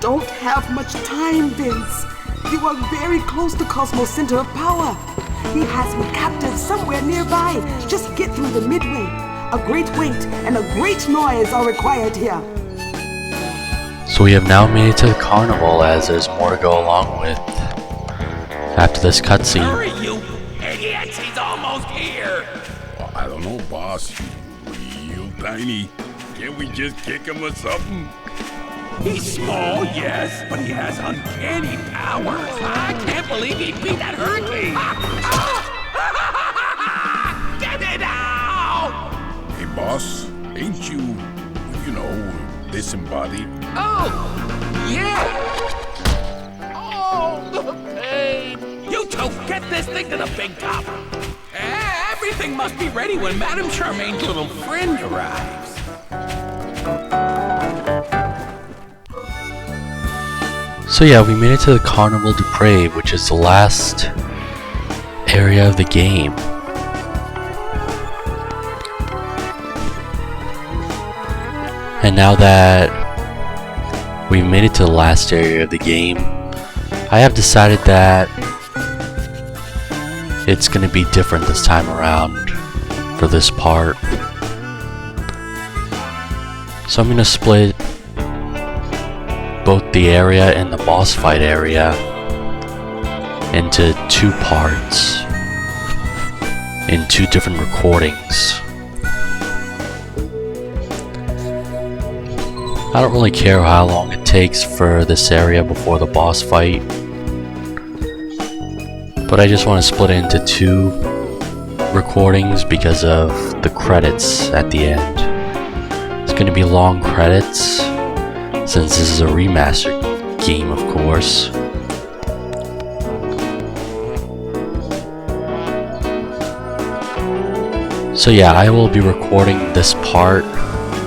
don't have much time, Vince. You are very close to Cosmo's center of power. He has me captive somewhere nearby. Just get through the Midway. A great weight and a great noise are required here. So we have now made it to the carnival, as there's more to go along with after this cutscene. Hurry, you idiots! He's almost here! Well, I don't know, boss. He's real tiny. Can't we just kick him or something? He's small, yes, but he has uncanny powers. I can't believe he beat that hurricane! Get it out! Hey, boss, ain't you disembodied? Oh, yeah! Oh, the pain! You two, get this thing to the big top! Everything must be ready when Madam Charmaine's little friend arrives. So yeah, we made it to the Carnival Deprave, which is the last area of the game. And now that we've made it to the last area of the game, I have decided that it's going to be different this time around for this part. So I'm going to split both the area and the boss fight area into 2 parts in 2 different recordings. I don't really care how long it takes for this area before the boss fight, but I just want to split it into 2 recordings because of the credits at the end. It's going to be long credits since this is a remastered game, of course. So yeah, I will be recording this part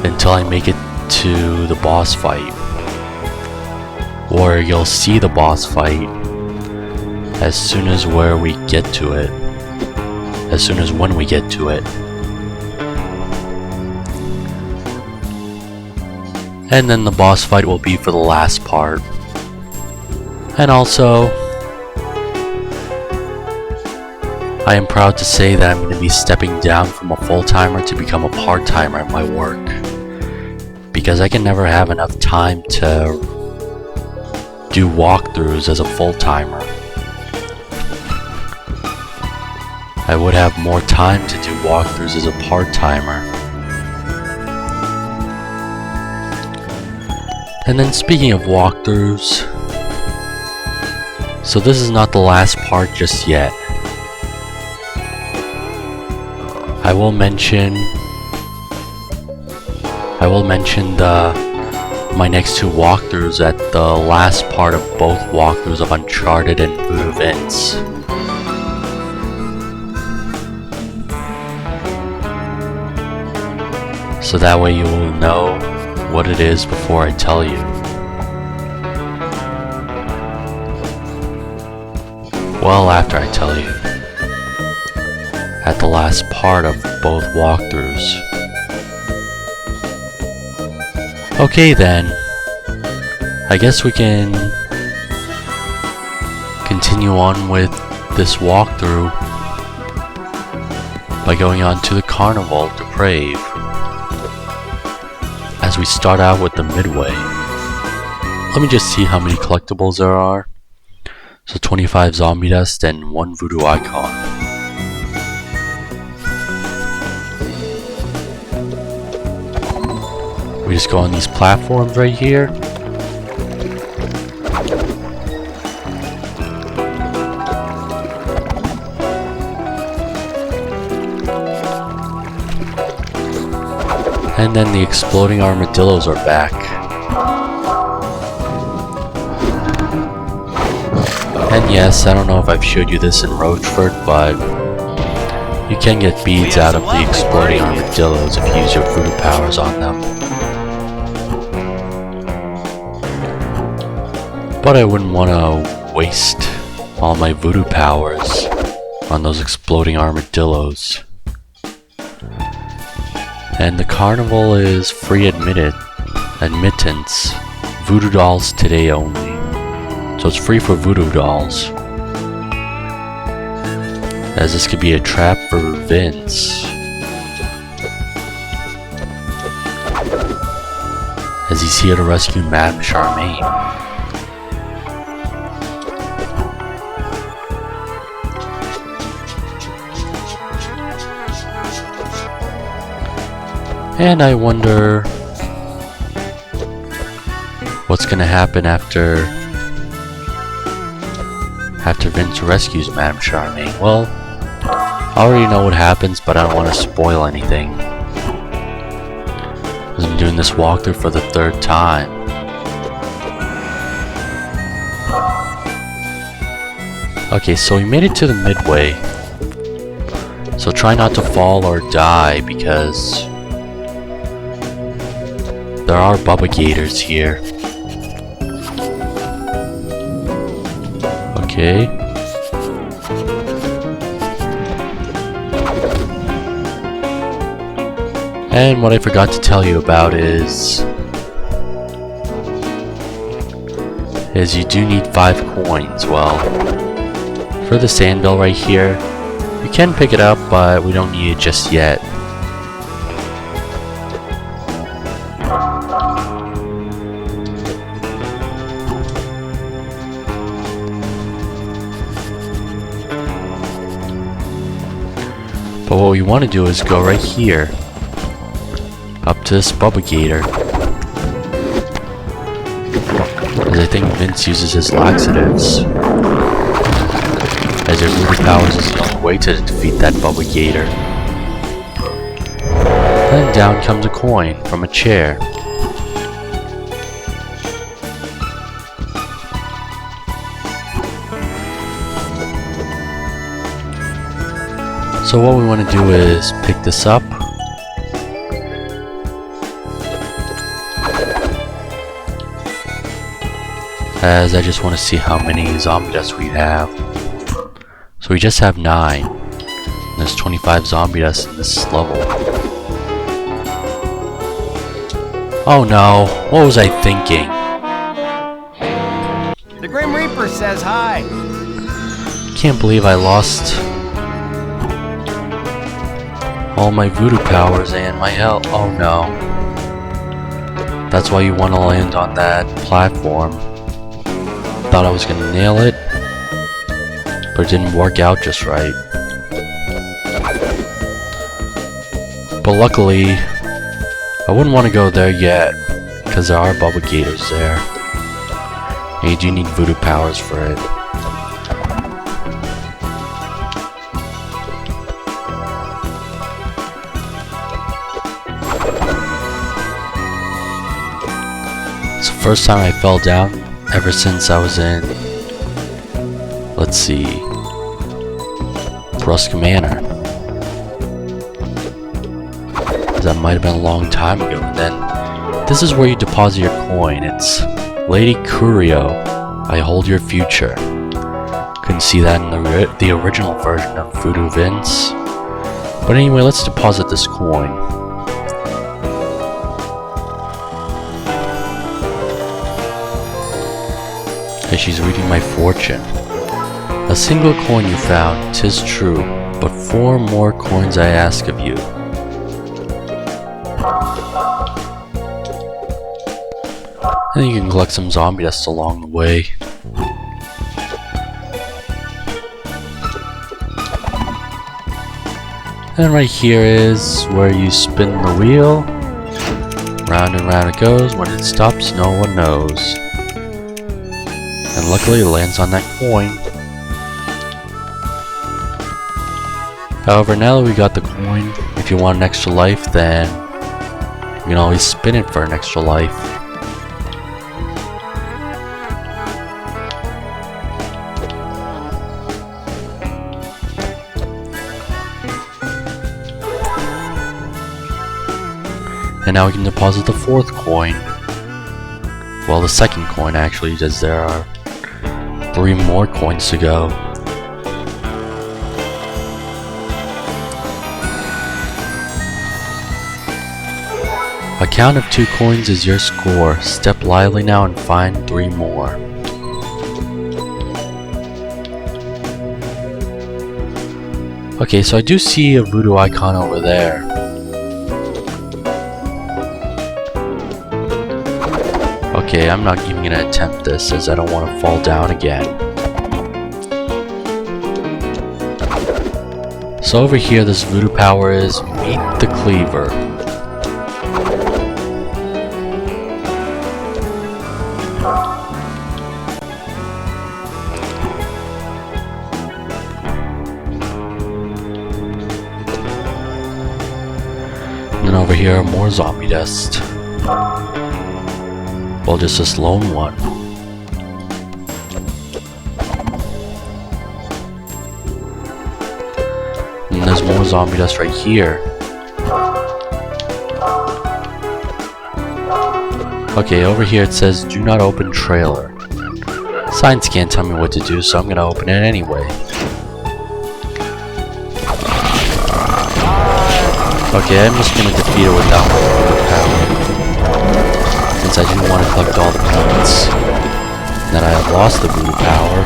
until I make it to the boss fight, or you'll see the boss fight as soon as when we get to it. And then the boss fight will be for the last part. And also, I am proud to say that I'm going to be stepping down from a full-timer to become a part-timer at my work, because I can never have enough time to do walkthroughs as a full-timer. I would have more time to do walkthroughs as a part-timer. And then speaking of walkthroughs, so this is not the last part just yet. I will mention my next 2 walkthroughs at the last part of both walkthroughs of Uncharted and Voodoo Vince. So that way you will know what it is before I tell you. Well, after I tell you. At the last part of both walkthroughs. Okay then, I guess we can continue on with this walkthrough by going on to the Carnival Deprave, as we start out with the Midway. Let me just see how many collectibles there are. So 25 zombie dust and 1 voodoo icon. We just go on these platforms right here. And then the exploding armadillos are back. And yes, I don't know if I've showed you this in Roachford, but you can get beads out of the exploding armadillos if you use your voodoo powers on them. But I wouldn't want to waste all my voodoo powers on those exploding armadillos. And the carnival is free admittance Voodoo dolls today only. So it's free for voodoo dolls. As this could be a trap for Vince. As he's here to rescue Madam Charmaine. And I wonder what's gonna happen after Vince rescues Madam Charmaine. Well, I already know what happens, but I don't want to spoil anything. I'm doing this walkthrough for the 3rd time. Okay, so we made it to the Midway. So try not to fall or die because there are Bubba Gators here. Okay. And what I forgot to tell you about is you do need 5 coins. Well, for the sandbell right here, you can pick it up, but we don't need it just yet. But what we want to do is go right here, up to this Bubba Gator. As I think Vince uses his laxatives. As your voodoo powers is the only way to defeat that Bubba Gator. Then down comes a coin from a chair. So what we want to do is pick this up. As I just want to see how many zombie dust we have. So we just have 9. And there's 25 zombie dust in this level. Oh no, what was I thinking? The Grim Reaper says hi. Can't believe I lost all my voodoo powers and my health. Oh no. That's why you want to land on that platform. Thought I was gonna nail it, but it didn't work out just right. But luckily, I wouldn't want to go there yet, because there are Bubba Gators there. And you do need voodoo powers for it. It's the first time I fell down ever since I was in, let's see, Brusque Manor. That might have been a long time ago. And then this is where you deposit your coin. It's Lady Kurio, I hold your future. Couldn't see that in the original version of Voodoo Vince. But anyway, let's deposit this coin. As she's reading my fortune. A single coin you found, 'tis true, but 4 more coins I ask of you. And then you can collect some zombie dust along the way. And right here is where you spin the wheel. Round and round it goes. When it stops, no one knows. And luckily it lands on that coin. However, now that we got the coin, if you want an extra life, then you can always spin it for an extra life. And now we can deposit the 4th coin. Well, the 2nd coin actually, as there are 3 more coins to go. A count of 2 coins is your score. Step lively now and find 3 more. Okay, so I do see a voodoo icon over there. Okay, I'm not even gonna attempt this as I don't want to fall down again. So over here, this voodoo power is Meet the Cleaver. And then over here, more zombie dust. Well, just this lone one. And there's more zombie dust right here. Okay, over here it says do not open trailer. Signs can't tell me what to do, so I'm gonna open it anyway. Okay, I'm just gonna defeat it without my voodoo power, since I didn't want to collect all the points. Then I have lost the voodoo power.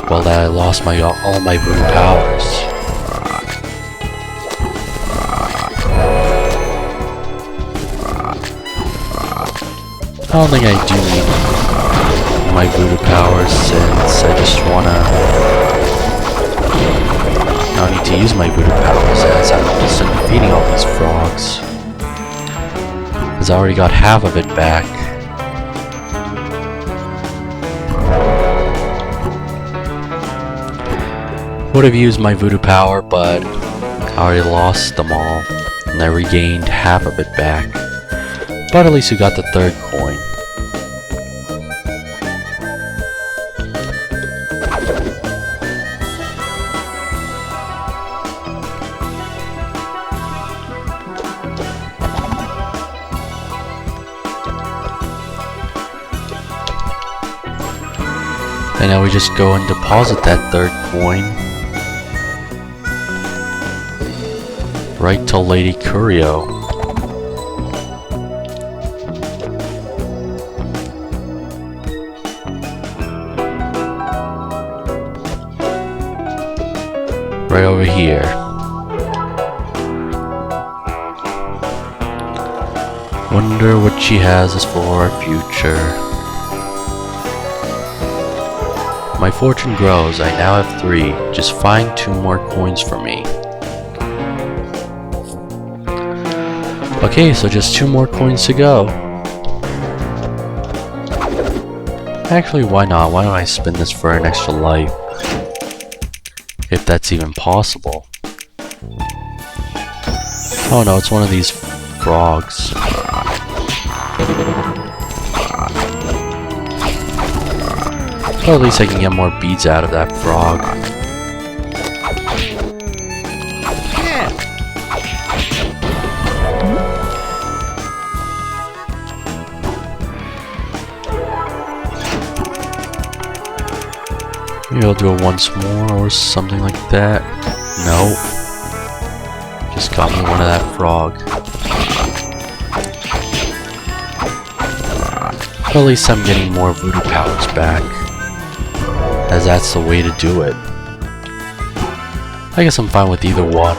Well, that I lost all my voodoo powers. I don't think I do need my voodoo powers, since I just wanna... I don't need to use my voodoo powers as I'm just defeating all these frogs. Because I already got half of it back. Would have used my voodoo power, but I already lost them all. And I regained half of it back. But at least we got the 3rd coin. And now we just go and deposit that 3rd coin right to Lady Kurio. Right over here. Wonder what she has us for our future. My fortune grows. I now have 3. Just find 2 more coins for me. Okay, so just 2 more coins to go. Actually, why not? Why don't I spin this for an extra life? If that's even possible. Oh no, it's one of these frogs. Well, at least I can get more beads out of that frog. Maybe I'll do it once more or something like that. Nope. Just got me one of that frog. But at least I'm getting more voodoo powers back, as that's the way to do it. I guess I'm fine with either one.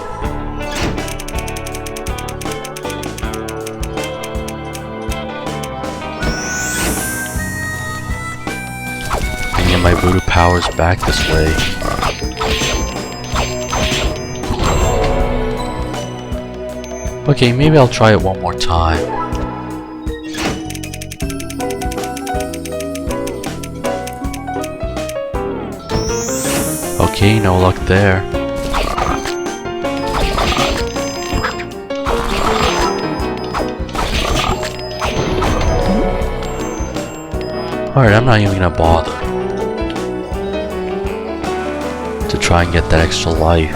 I can get my voodoo powers back this way. Okay, maybe I'll try it one more time. Okay, no luck there. Alright, I'm not even gonna bother to try and get that extra life.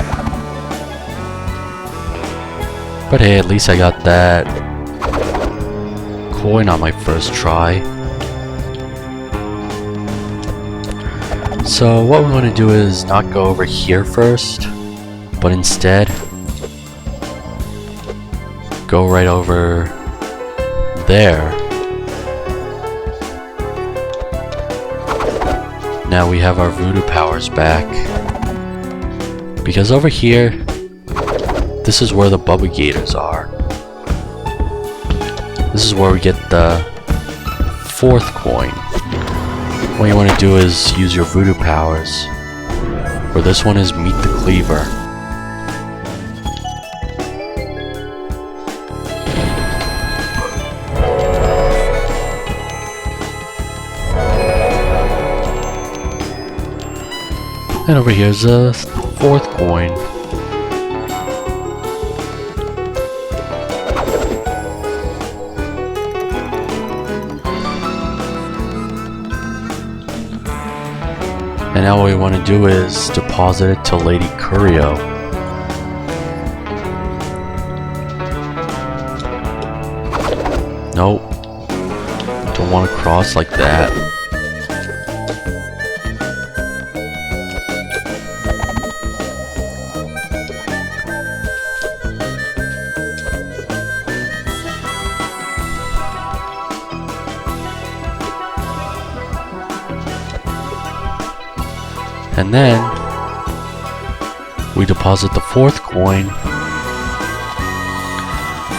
But hey, at least I got that coin on my first try. So what we want to do is not go over here first, but instead go right over there. Now we have our voodoo powers back. Because over here, this is where the Bubba Gators are. This is where we get the 4th coin. What you want to do is use your voodoo powers. For this one is Meet the Cleaver. And over here's the 4th coin. And now what we want to do is deposit it to Lady Kurio. Nope. Don't want to cross like that. And then we deposit the 4th coin,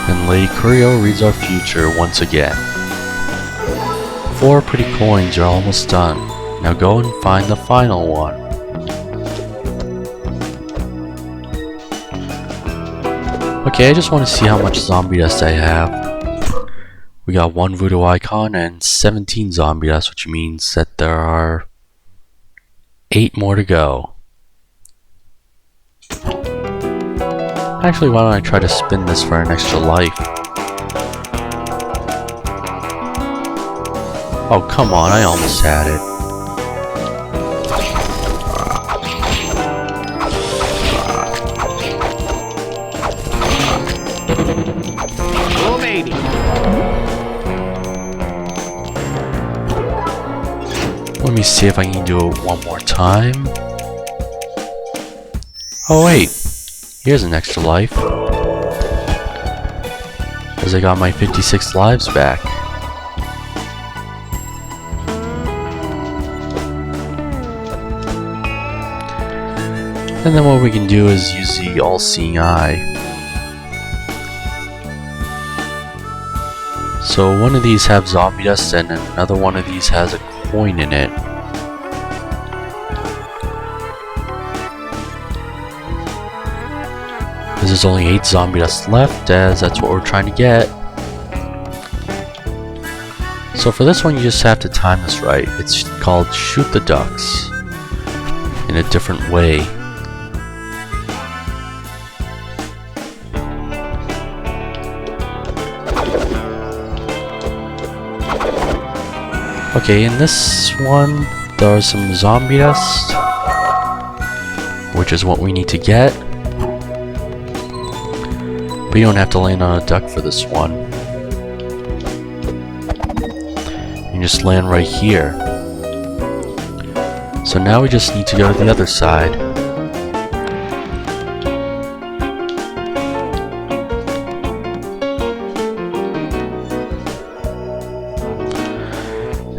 and Lady Kurio reads our future once again. 4 pretty coins are almost done. Now go and find the final one. Okay, I just want to see how much zombie dust I have. We got 1 voodoo icon and 17 zombie dust, which means that there are 8 more to go. Actually, why don't I try to spin this for an extra life? Oh, come on, I almost had it. Oh, baby. Let me see if I can do it one more time. Oh wait, here's an extra life. Because I got my 56 lives back. And then what we can do is use the all-seeing eye. So one of these have zombie dust and another one of these has a coin in it. There's only 8 zombie dust left, as that's what we're trying to get. So for this one you just have to time this right. It's called Shoot the Ducks in a different way. Okay, in this one there are some zombie dust, which is what we need to get. But you don't have to land on a duck for this one. You just land right here. So now we just need to go to the other side.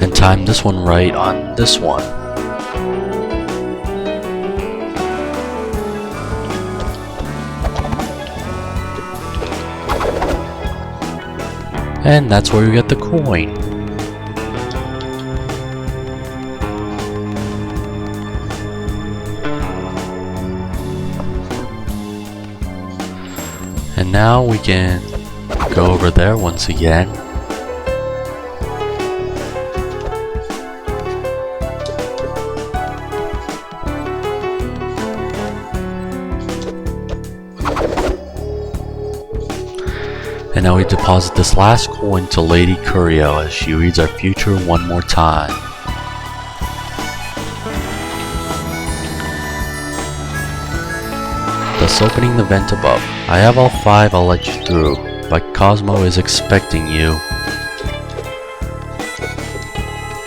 And time this one right on this one. And that's where we get the coin. And now we can go over there once again. And now we deposit this last coin to Lady Kurio as she reads our future one more time. Thus opening the vent above. I have all 5, I'll let you through, but Cosmo is expecting you.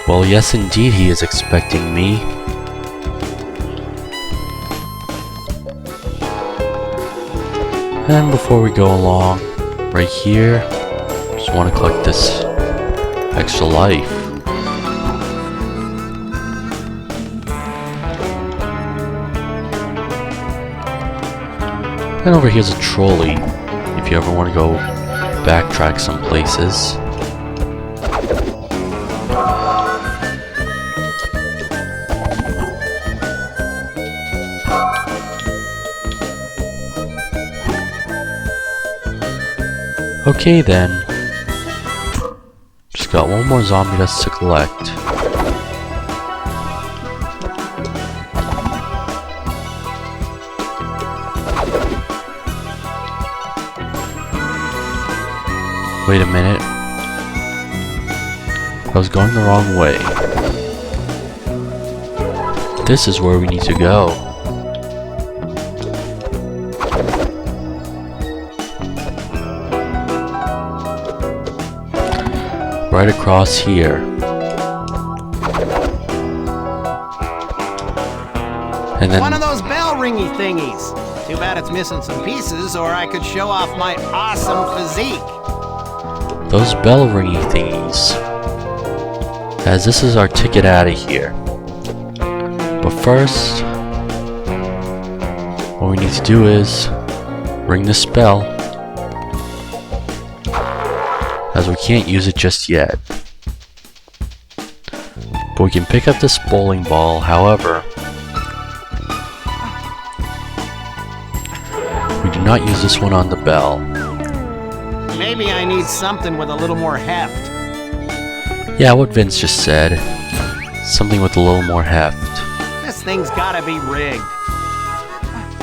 Well, yes indeed he is expecting me. And before we go along, right here. Just want to collect this extra life. And over here's a trolley, if you ever want to go backtrack some places. Okay then. Just got one more zombie dust to collect. Wait a minute. I was going the wrong way. This is where we need to go. Right across here. And then One of those bell ringy thingies. Too bad it's missing some pieces, or I could show off my awesome physique. those bell ringy thingies, as this is our ticket out of here. But first, what we need to do is ring this bell, as we can't use it just yet. But we can pick up this bowling ball, however, we do not use this one on the bell. Maybe I need something with a little more heft. Yeah, what Vince just said. Something with a little more heft. This thing's gotta be rigged.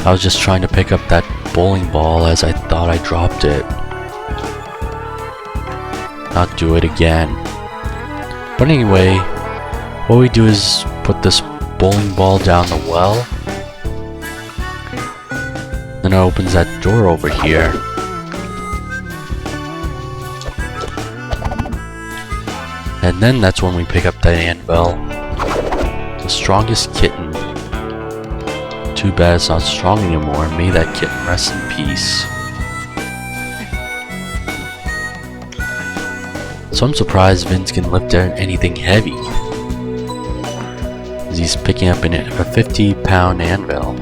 I was just trying to pick up that bowling ball as I thought I dropped it. Not do it again. But anyway, what we do is put this bowling ball down the well. Then it opens that door over here. And then that's when we pick up that anvil. The strongest kitten. Too bad it's not strong anymore. May that kitten rest in peace. So I'm surprised Vince can lift anything heavy. As he's picking up a 50-pound anvil.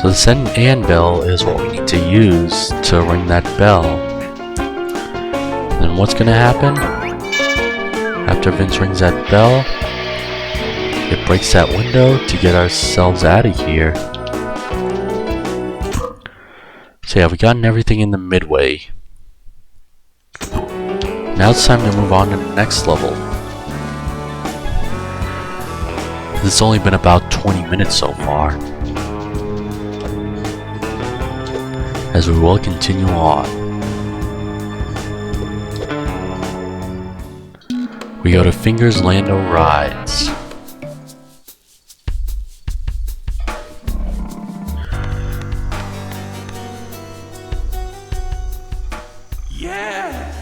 So the second anvil is what we need to use to ring that bell. And what's gonna happen? After Vince rings that bell, it breaks that window to get ourselves out of here. So yeah, we've gotten everything in the Midway. Now it's time to move on to the next level. It's only been about 20 minutes so far. As we will continue on. We go to Fingers Lando Rides. Yeah,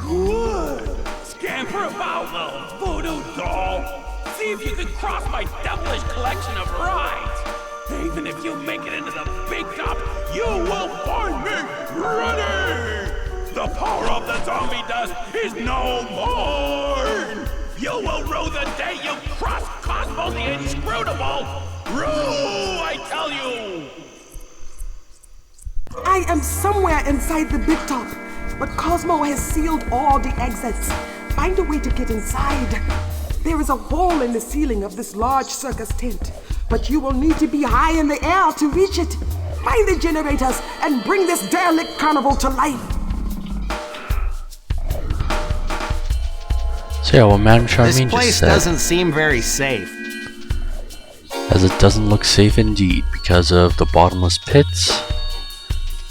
good. Scamper about, little voodoo doll. See if you can cross my devilish collection of rides. Even if you make it into the big top, you will find me ready! The power of the zombie dust is no more! You will rue the day you cross Cosmo the Inscrutable! Rue, I tell you! I am somewhere inside the big top, but Cosmo has sealed all the exits. Find a way to get inside. There is a hole in the ceiling of this large circus tent, but you will need to be high in the air to reach it. Find the generators and bring this derelict carnival to life. So yeah, what Madam Charmaine This just place said, doesn't seem very safe. as it doesn't look safe indeed because of the bottomless pits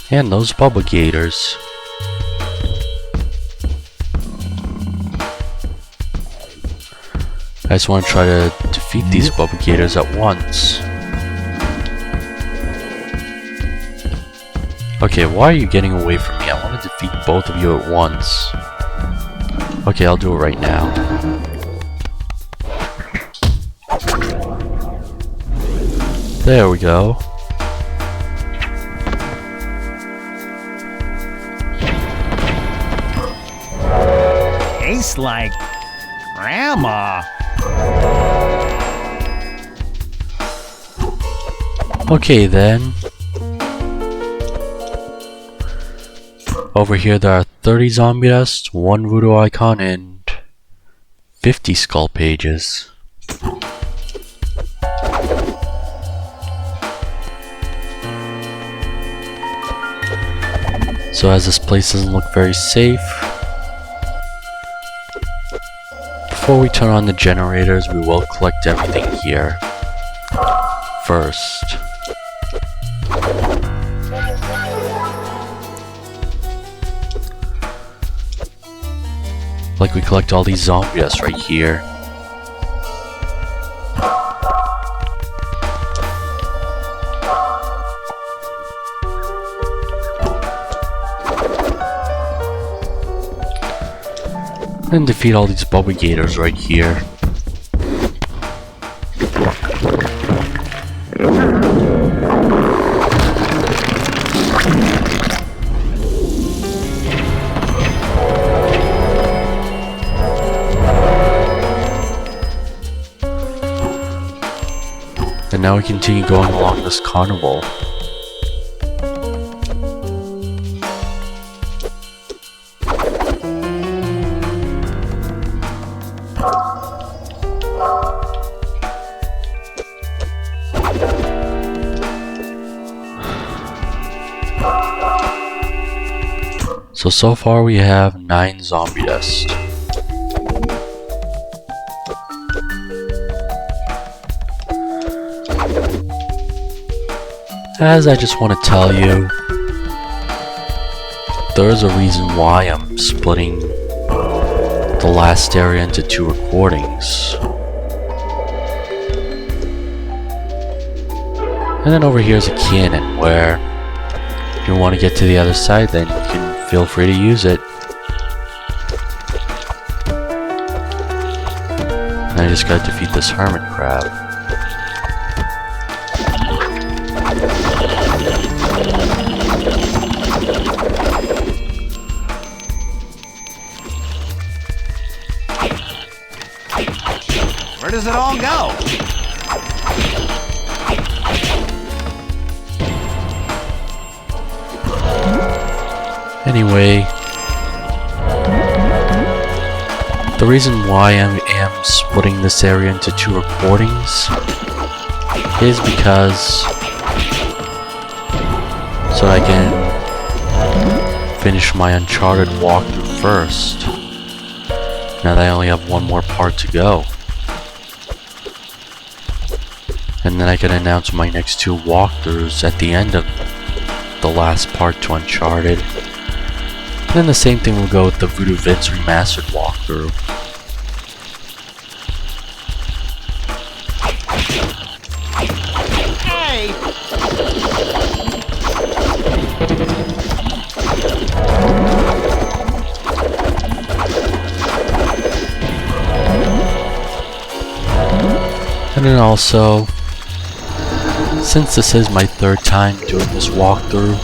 and those bubble gators. I just want to try to defeat these bubble gators at once. Okay, why are you getting away from me? I want to defeat both of you at once. Okay, I'll do it right now. There we go. tastes like Grandma. Okay then. Over here there are 30 zombie dust, 1 voodoo icon, and 50 skull pages. So as this place doesn't look very safe, before we turn on the generators, we will collect everything here first. Like we collect all these zombie dust right here. And defeat all these bubble gators right here. And now we continue going along this carnival. So far we have 9 zombie dust. As I just want to tell you, there is a reason why I'm splitting the last area into 2 recordings. And then over here is a cannon where if you want to get to the other side, then you can feel free to use it. And I just gotta defeat this hermit crab. Where does it all go? Anyway, the reason why I am splitting this area into 2 recordings is because so I can finish my Uncharted walkthrough first, now that I only have 1 more part to go. And then I can announce my next 2 walkthroughs at the end of the last part to Uncharted. And then the same thing will go with the Voodoo Vince Remastered walkthrough. Hey! And then also, since this is my 3rd time doing this walkthrough,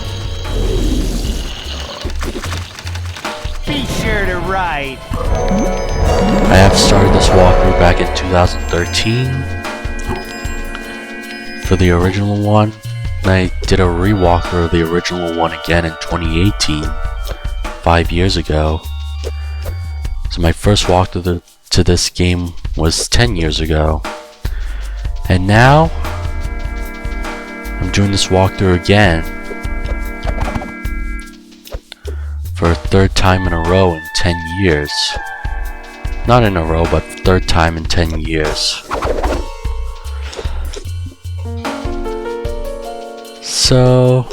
Be sure to write. I have started this walkthrough back in 2013 for the original one, and I did a re-walkthrough of the original one again in 2018, 5 years ago. So my first walkthrough to this game was 10 years ago. And now, I'm doing this walkthrough again for a 3rd time in a row in 10 years. Not in a row, but 3rd time in 10 years. So,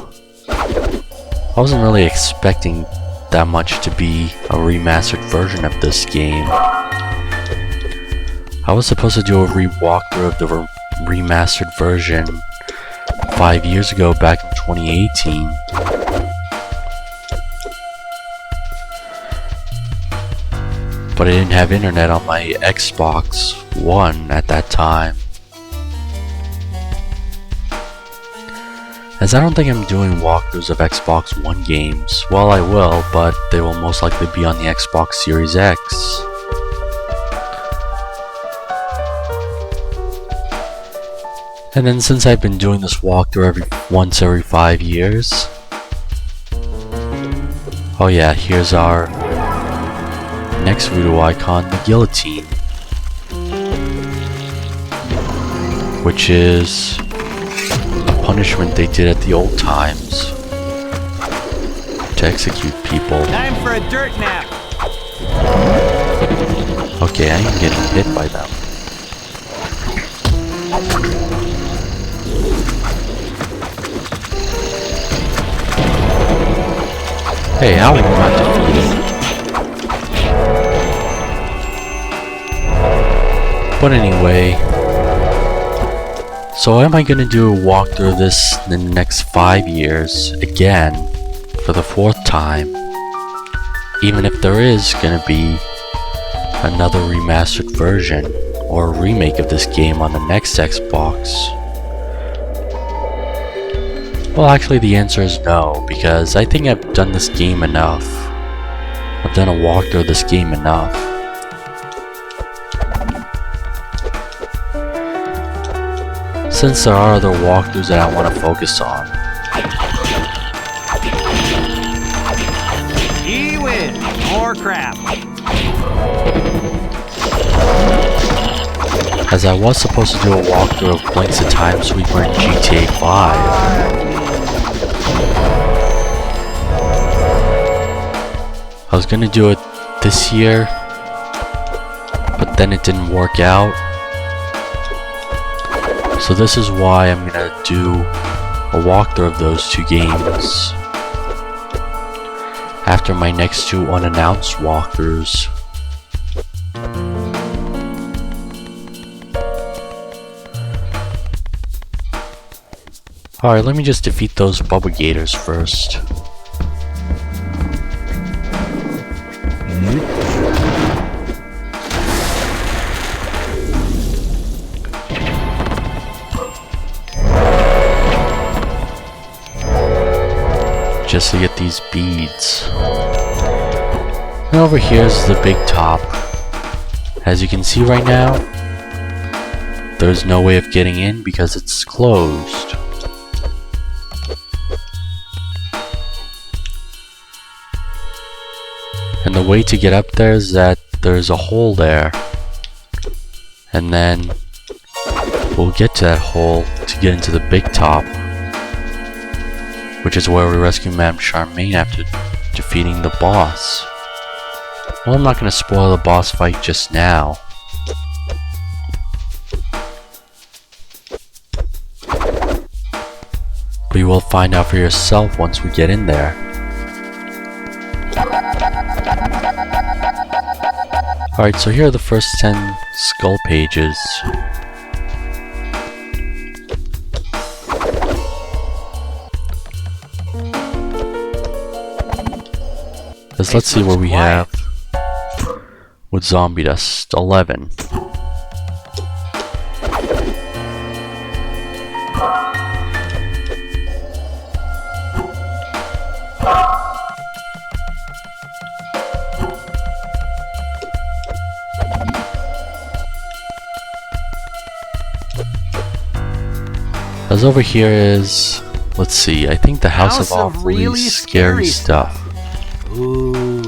I wasn't really expecting that much to be a remastered version of this game. I was supposed to do a re-walkthrough of the remastered version 5 years ago, back in 2018. But I didn't have internet on my Xbox One at that time. As I don't think I'm doing walkthroughs of Xbox One games. Well, I will, but they will most likely be on the Xbox Series X. And then since I've been doing this walkthrough once every 5 years. Oh yeah, here's our next voodoo icon, the guillotine. Which is the punishment they did at the old times to execute people. Time for a dirt nap. Okay, I am getting hit by them. Hey, how are you not defeated? But anyway, so am I gonna do a walkthrough of this in the next 5 years again for the 4th time? Even if there is gonna be another remastered version or a remake of this game on the next Xbox? Well, actually the answer is no, because I think I've done this game enough. I've done a walkthrough of this game enough. Since there are other walkthroughs that I want to focus on. Gee whiz, more crap. As I was supposed to do a walkthrough of Blinks the Time Sweeper in GTA 5. I was gonna do it this year, but then it didn't work out. So this is why I'm gonna do a walkthrough of those 2 games after my next 2 unannounced walkthroughs. Alright, let me just defeat those Bubba Gators first. Just to get these beads. And over here is the big top. As you can see right now, there's no way of getting in because it's closed. And the way to get up there is that there's a hole there. And then we'll get to that hole to get into the big top, which is where we rescue Madam Charmaine after defeating the boss. Well, I'm not going to spoil the boss fight just now. But you will find out for yourself once we get in there. Alright, so here are the first 10 skull pages. Let's see what we have with zombie dust. 11. As over here is, let's see, I think the House of Awfully really Scary Stuff. Ooh.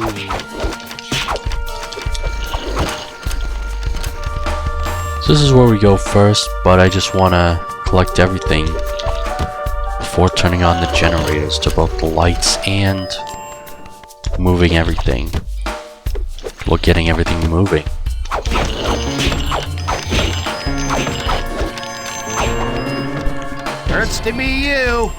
So this is where we go first, but I just want to collect everything before turning on the generators to both the lights and moving everything. Well, getting everything moving. Hurts to be you.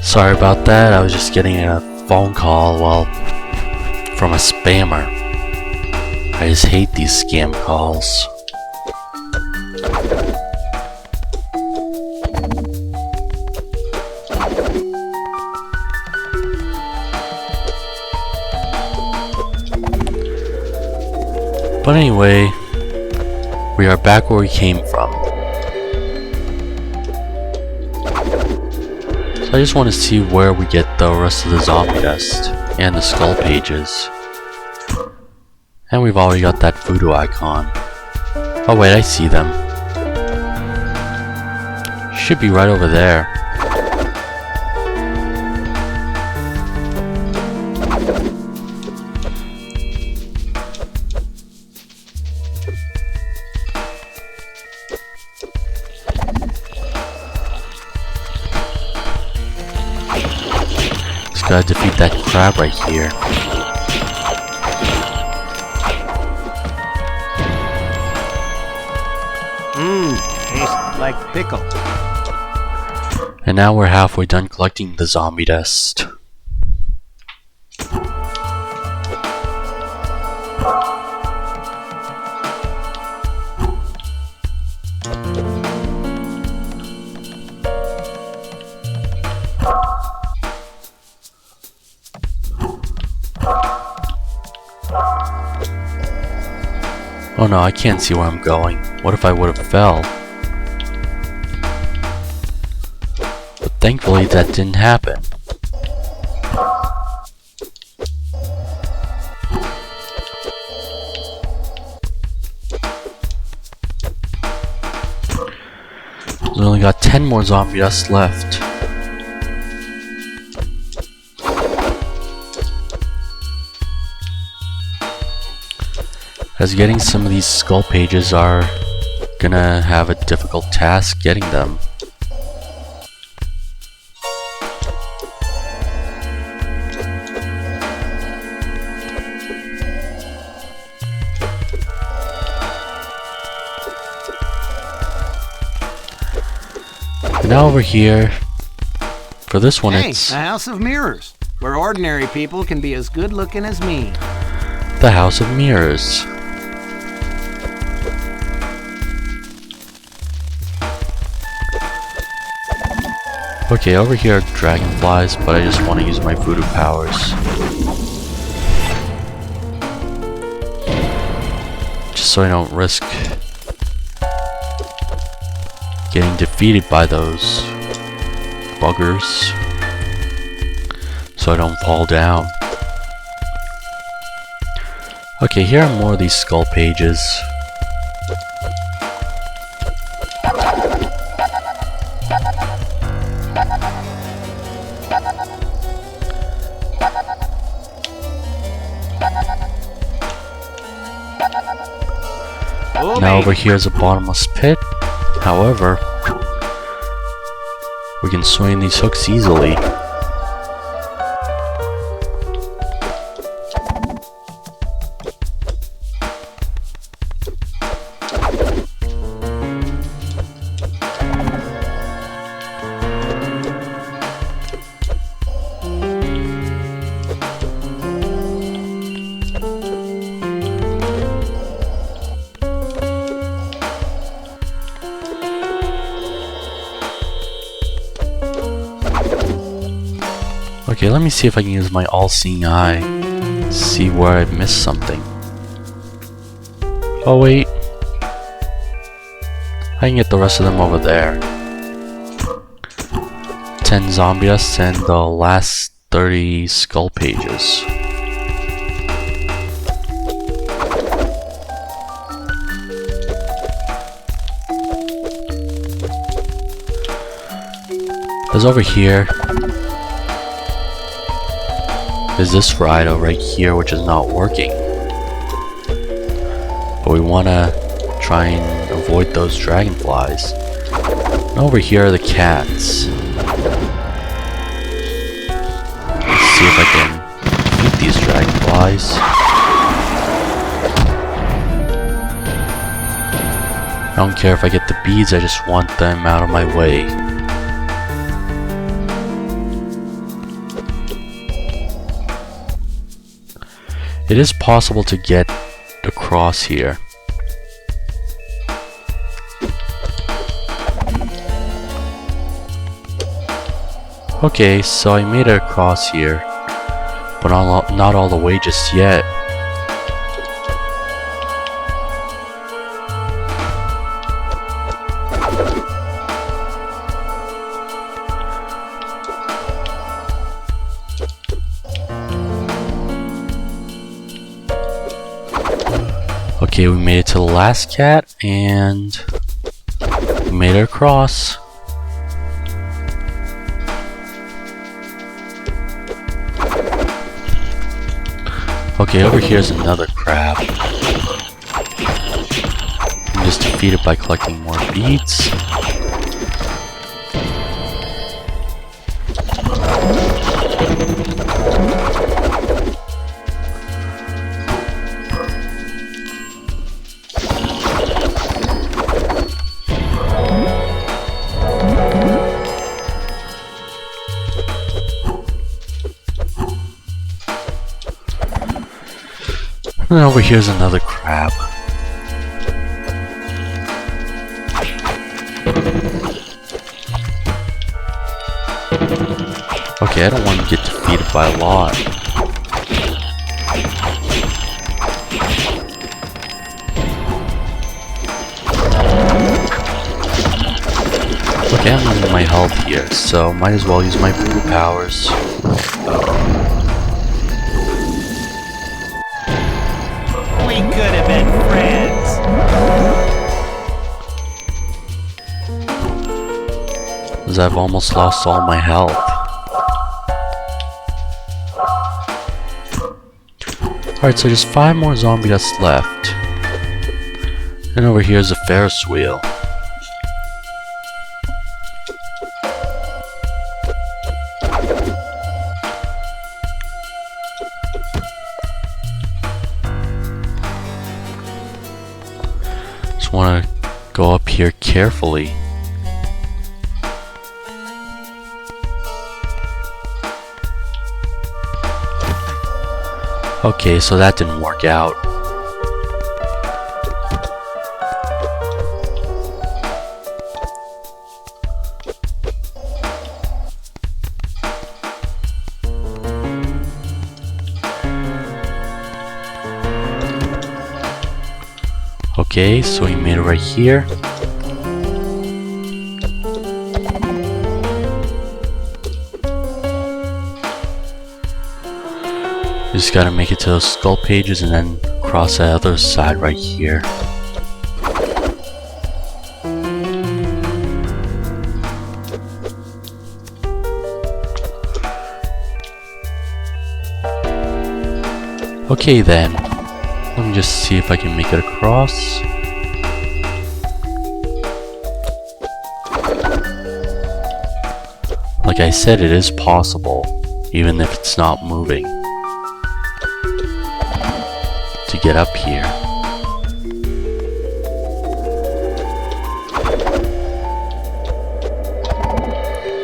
Sorry about that, I was just getting a phone call, well, from a spammer. I just hate these scam calls. But anyway, we are back where we came from. So I just want to see where we get the rest of the zombie dust and the skull pages. And we've already got that voodoo icon. Oh wait, I see them. Should be right over there. Just gotta defeat that crab right here. Tastes like pickle. And now we're halfway done collecting the zombie dust. Oh no, I can't see where I'm going. What if I would have fell? But thankfully that didn't happen. We only got 10 more zombie dust left. As getting some of these skull pages are gonna have a difficult task getting them. And now over here, for this one Hey, it's a house of mirrors, where ordinary people can be as good looking as me. the House of Mirrors. Okay, over here are dragonflies, but I just want to use my voodoo powers. Just so I don't risk getting defeated by those buggers. So I don't fall down. Okay, here are more of these skull pages. Now over here is a bottomless pit. However, we can swing these hooks easily. Okay, let me see if I can use my all-seeing eye to see where I missed something. Oh wait, I can get the rest of them over there. 10 zombie dust and the last 30 skull pages. There's over here is this rhino right here, which is not working. But we want to try and avoid those dragonflies. And over here are the cats. Let's see if I can beat these dragonflies. I don't care if I get the beads, I just want them out of my way. It is possible to get across here. Okay, so I made it across here, but not all the way just yet. Okay, we made it to the last cat, and we made it across. Okay, over here's another crab. I'm just defeated by collecting more beads. And over here's another crab. Okay, I don't want to get defeated by a lot. Okay, I'm losing my health here, so might as well use my voodoo powers. We could have been friends. As I've almost lost all my health. Alright, so just 5 more zombie dust left. And over here's a Ferris wheel. Just want to go up here carefully. Okay, so that didn't work out. Okay, so we made it right here. Just gotta make it to those skull pages and then cross the other side right here. Okay then, let me just see if I can make it across. Like I said, it is possible, even if it's not moving, to get up here.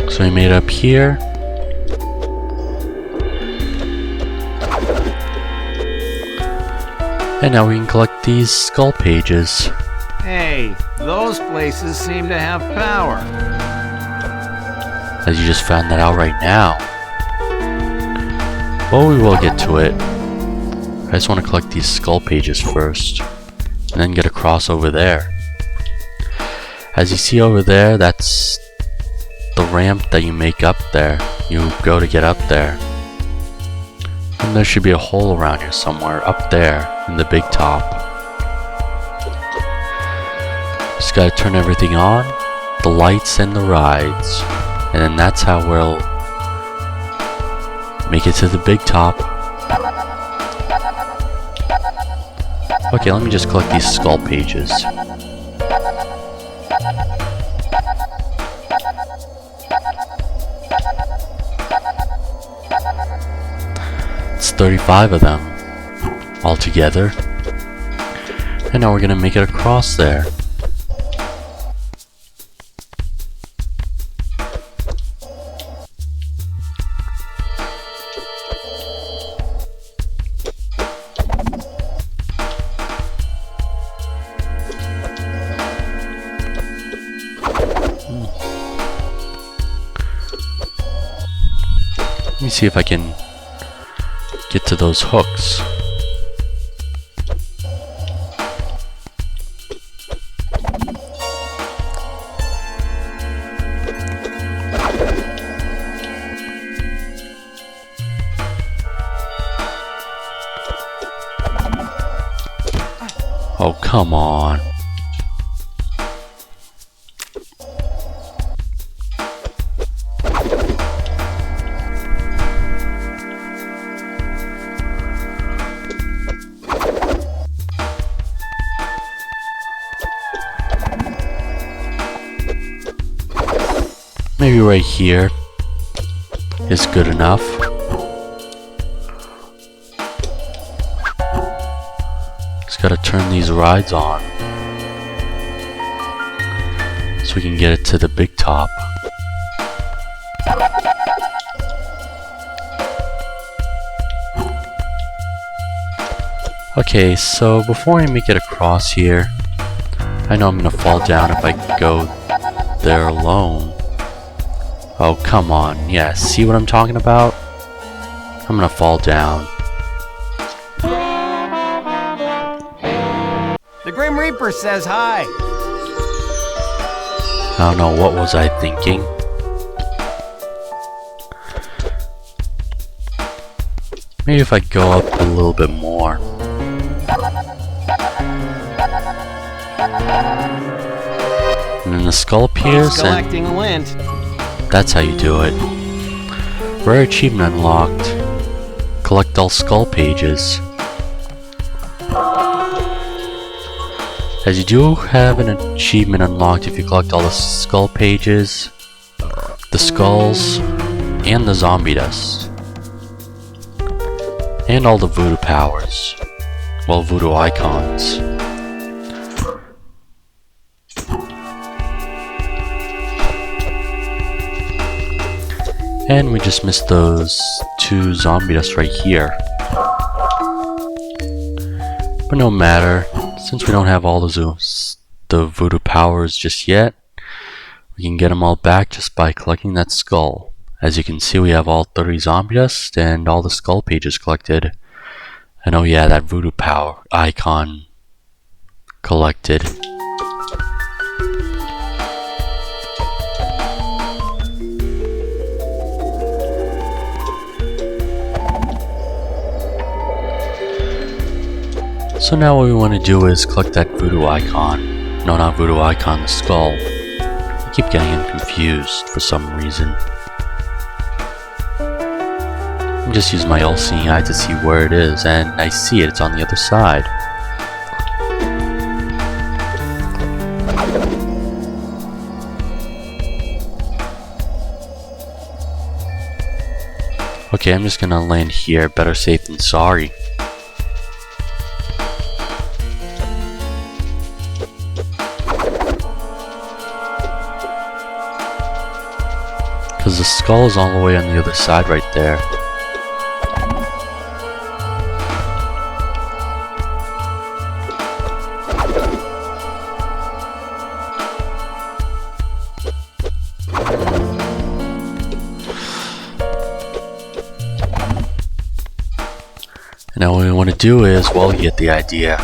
So we made it up here. And now we can collect these skull pages. Hey, those places seem to have power. As you just found that out right now. Well, we will get to it. I just want to collect these skull pages first, and then get across over there. As you see over there, that's the ramp that you make up there. You go to get up there. And there should be a hole around here somewhere, up there, in the big top. Just gotta turn everything on, the lights and the rides. And then that's how we'll make it to the big top. Okay, let me just collect these skull pages. It's 35 of them altogether. And now we're gonna make it across there. Let me see if I can get to those hooks. Oh, come on. Maybe right here is good enough. Just gotta turn these rides on so we can get it to the big top. Okay, so before I make it across here, I know I'm gonna fall down if I go there alone. Oh, come on. Yeah, see what I'm talking about? I'm gonna fall down. The Grim Reaper says hi. I don't know, what was I thinking? Maybe if I go up a little bit more. And then the skull appears and Collecting lint. that's how you do it. Rare achievement unlocked. Collect all skull pages. As you do have an achievement unlocked if you collect all the skull pages, the skulls, and the zombie dust. And all the voodoo powers. Well, voodoo icons. And we just missed those 2 zombie dust right here. But no matter, since we don't have all the voodoo powers just yet, we can get them all back just by collecting that skull. As you can see, we have all 30 zombie dust and all the skull pages collected. And oh yeah, that voodoo power icon collected. So now what we want to do is collect that voodoo icon. No, not voodoo icon, the skull. I keep getting him confused for some reason. I just use my all-seeing eye to see where it is, and I see it, it's on the other side. Okay, I'm just gonna land here, better safe than sorry. Because the skull is all the way on the other side right there. And now what we want to do is, well, you get the idea.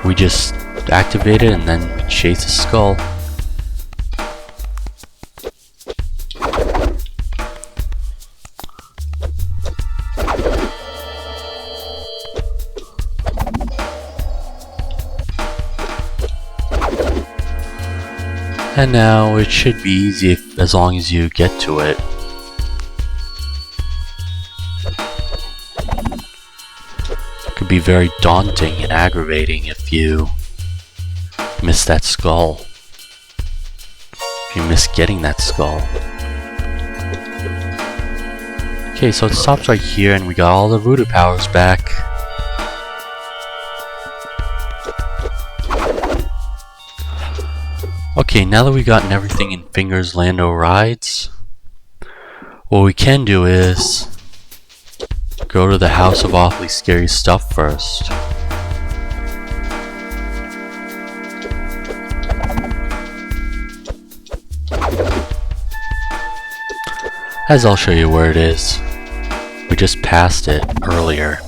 We just activate it and then we chase the skull. And now it should be easy as long as you get to it. It could be very daunting and aggravating if you miss that skull. If you miss getting that skull. Okay, so it stops right here and we got all the voodoo powers back. Okay, now that we've gotten everything in Fingers Lando Rides, what we can do is go to the House of Awfully Scary Stuff first. As I'll show you where it is. We just passed it earlier.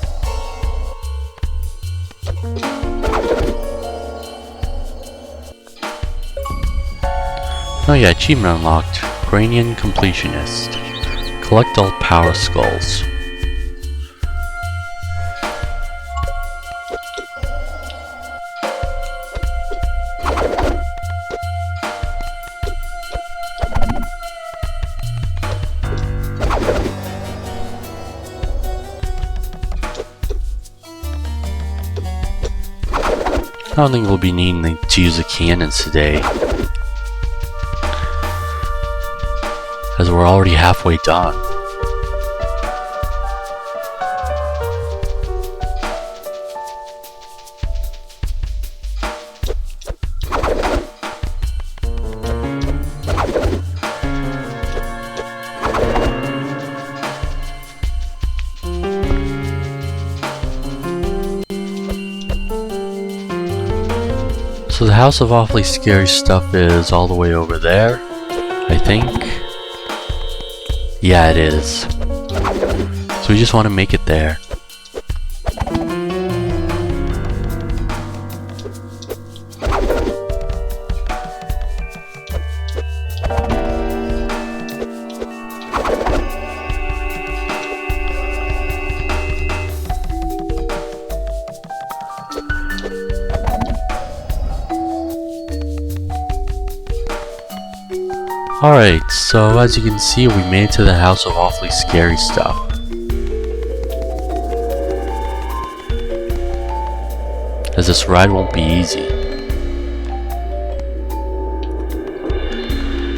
Oh yeah, achievement unlocked. Cranian Completionist. Collect all power skulls. I don't think we'll be needing to use the cannons today, as we're already halfway done. So the House of Awfully Scary Stuff is all the way over there, I think. Yeah, it is. So we just want to make it there. Alright, so as you can see, we made it to the House of Awfully Scary Stuff. As this ride won't be easy.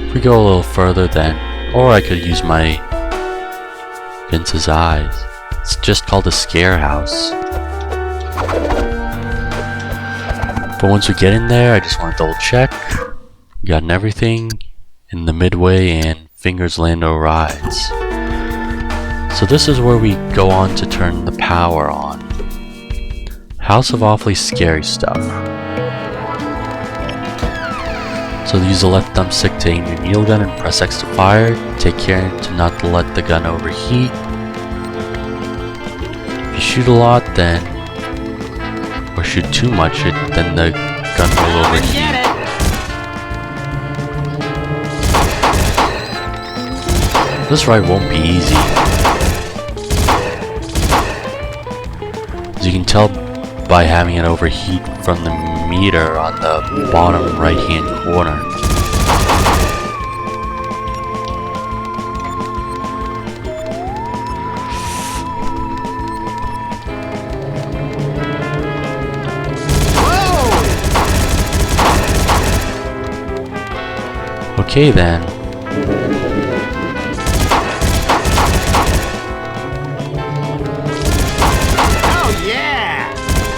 If we go a little further then, or I could use my Vince's eyes. It's just called the Scare House. But once we get in there, I just want to double check. We gotten everything in the Midway and Fingerslando rides. So this is where we go on to turn the power on. House of Awfully Scary Stuff. So use the left thumbstick to aim your needle gun and press X to fire. Take care to not to let the gun overheat. If you shoot a lot, then, or shoot too much, then the gun will overheat. This ride won't be easy. As you can tell by having it overheat from the meter on the bottom right hand corner. Whoa! Okay then.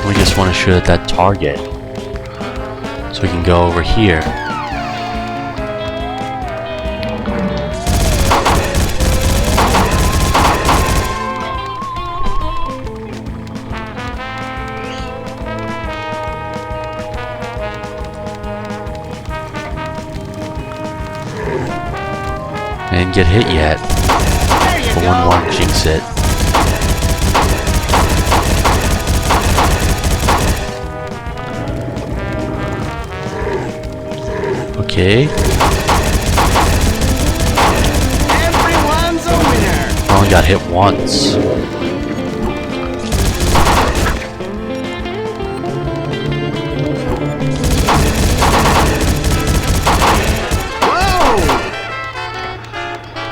We just want to shoot at that target, so we can go over here. I didn't get hit yet, but one won't jinx it. Okay. Everyone's a winner. I only got hit once. Whoa!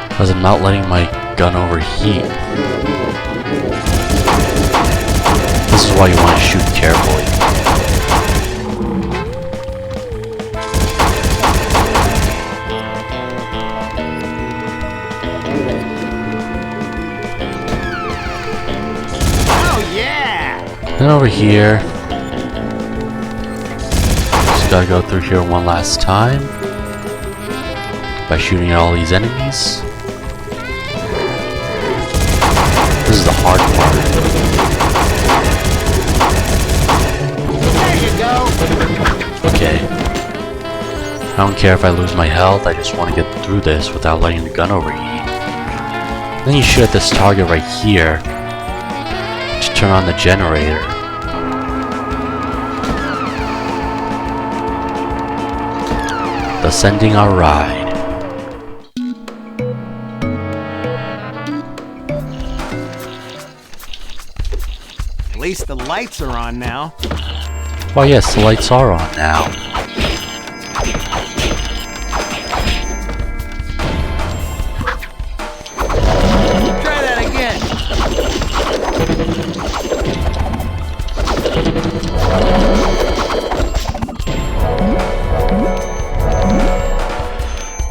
Because I'm not letting my gun overheat. This is why you want to shoot carefully. Then over here, just gotta go through here one last time by shooting at all these enemies. This is the hard part. There you go. Okay. I don't care if I lose my health, I just want to get through this without letting the gun overheat. Then you shoot at this target right here to turn on the generator. Ascending our ride. At least the lights are on now. Why yes, the lights are on now. Try that again.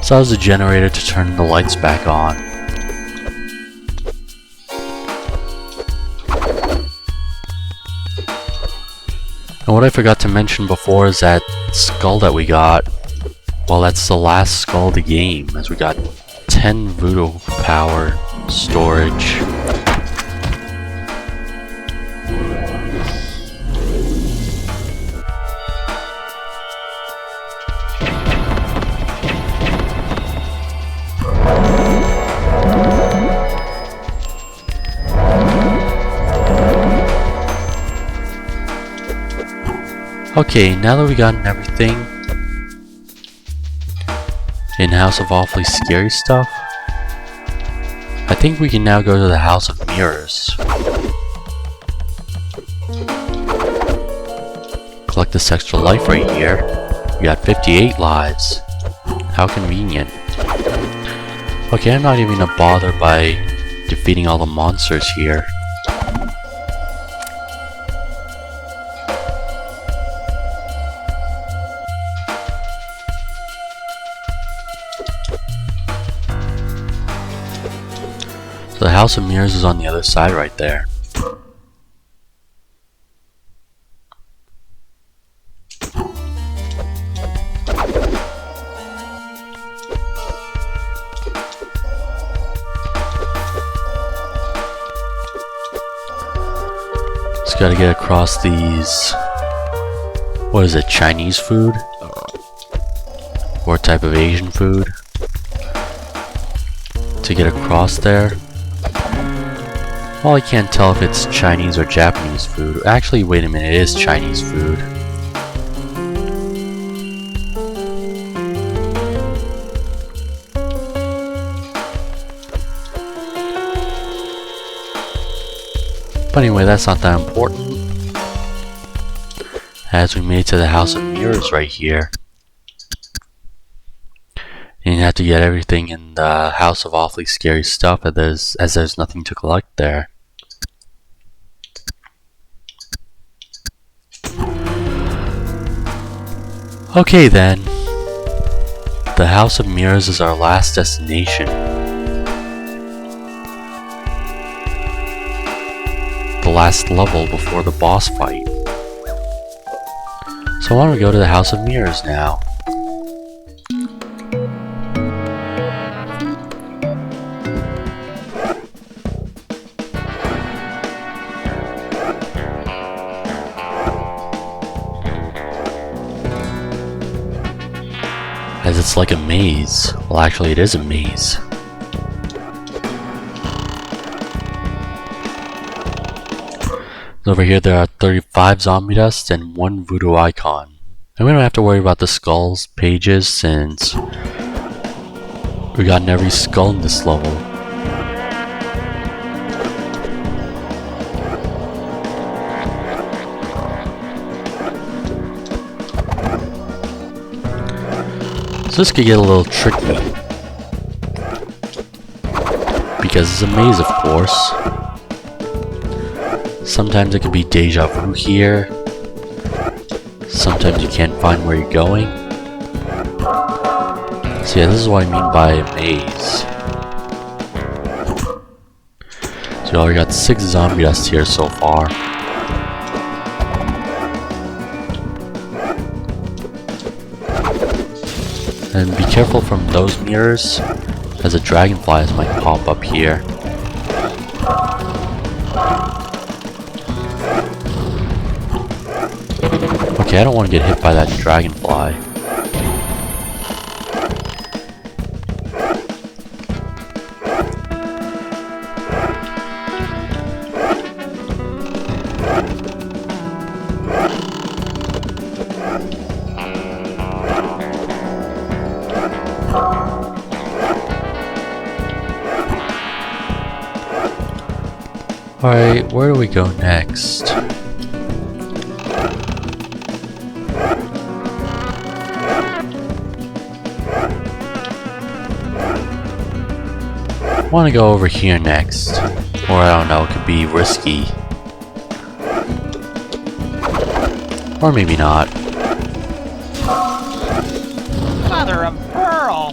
So I was the generator to turn the lights back on. And what I forgot to mention before is that skull that we got. Well, that's the last skull of the game, as we got 10 voodoo power storage. Okay, now that we gotten everything in House of Awfully Scary Stuff, I think we can now go to the House of Mirrors. Collect this extra life right here. We got 58 lives. How convenient. Okay, I'm not even gonna bother by defeating all the monsters here. The House of Mirrors is on the other side right there. Just gotta get across these... What is it, Chinese food? Or a type of Asian food? To get across there. Well, I can't tell if it's Chinese or Japanese food. Actually, wait a minute, it is Chinese food. But anyway, that's not that important. As we made to the House of Mirrors right here. And you have to get everything in the House of Awfully Scary Stuff as there's nothing to collect there. Okay then. The House of Mirrors is our last destination. The last level before the boss fight. So I want to go to the House of Mirrors now. As it's like a maze. Well, actually it is a maze. Over here there are 35 zombie dust and 1 voodoo icon. And we don't have to worry about the skulls pages since we gotten every skull in this level. So this could get a little tricky. Because it's a maze, of course. Sometimes it can be deja vu here. Sometimes you can't find where you're going. So yeah, this is what I mean by a maze. So we already got 6 zombie dust here so far. And be careful from those mirrors, as the dragonflies might pop up here. Okay, I don't want to get hit by that dragonfly. Alright, where do we go next? I want to go over here next. Or I don't know, it could be risky. Or maybe not. Mother of pearl!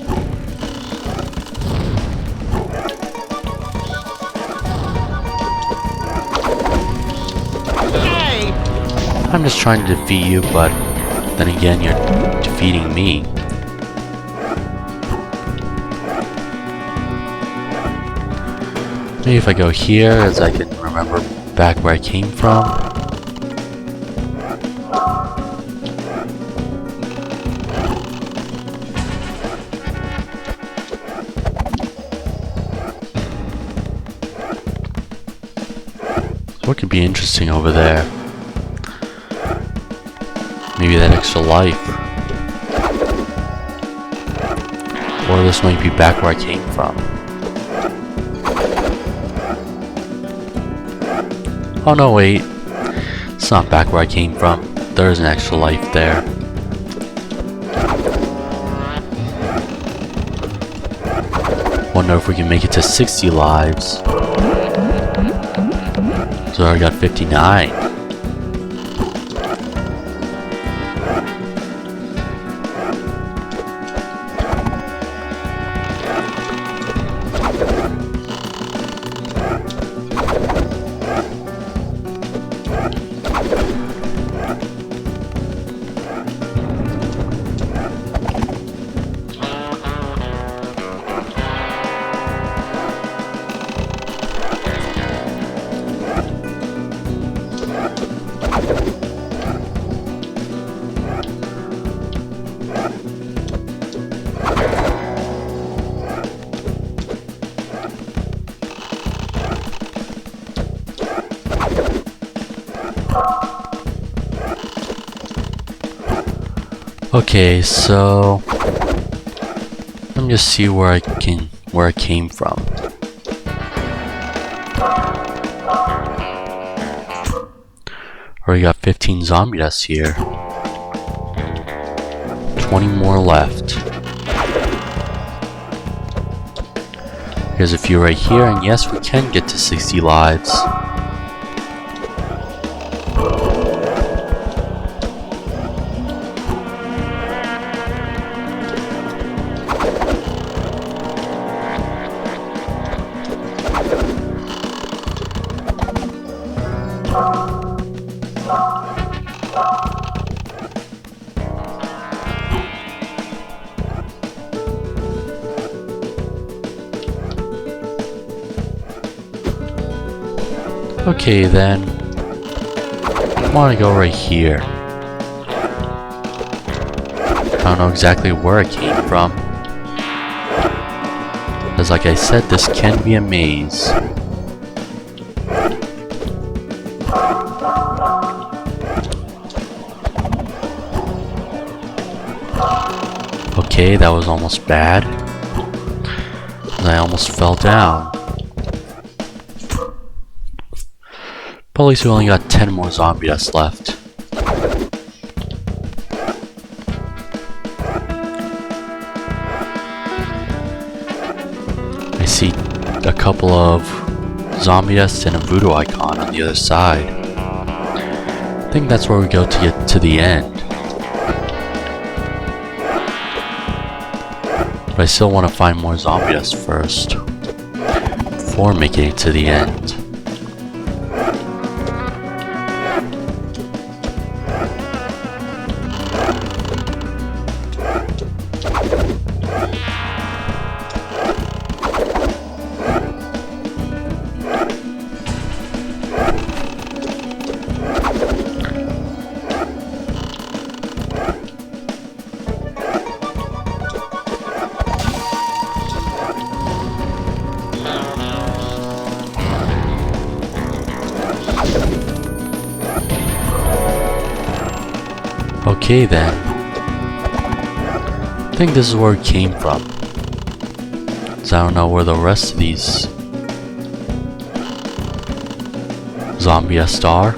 I'm just trying to defeat you, but then again, you're defeating me. Maybe if I go here, as I can remember back where I came from. What could be interesting over there? Maybe that extra life. Or this might be back where I came from. Oh no, wait. It's not back where I came from. There's an extra life there. Wonder if we can make it to 60 lives. So I got 59. Okay, so let me just see where I came from. Already got 15 zombie deaths here. 20 more left. Here's a few right here, and yes, we can get to 60 lives. Okay then, I want to go right here. I don't know exactly where I came from, because like I said, this can be a maze. Okay, that was almost bad. I almost fell down. But at least we only got 10 more zombie deaths left. I see a couple of zombie deaths and a voodoo icon on the other side. I think that's where we go to get to the end. But I still want to find more zombie deaths first, before making it to the end. Okay then. I think this is where it came from. So I don't know where the rest of these zombies are.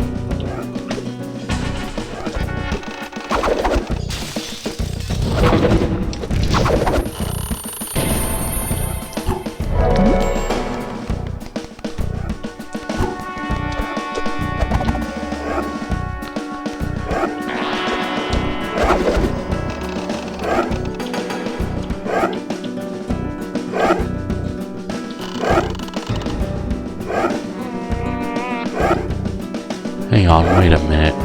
Hang on, wait a minute.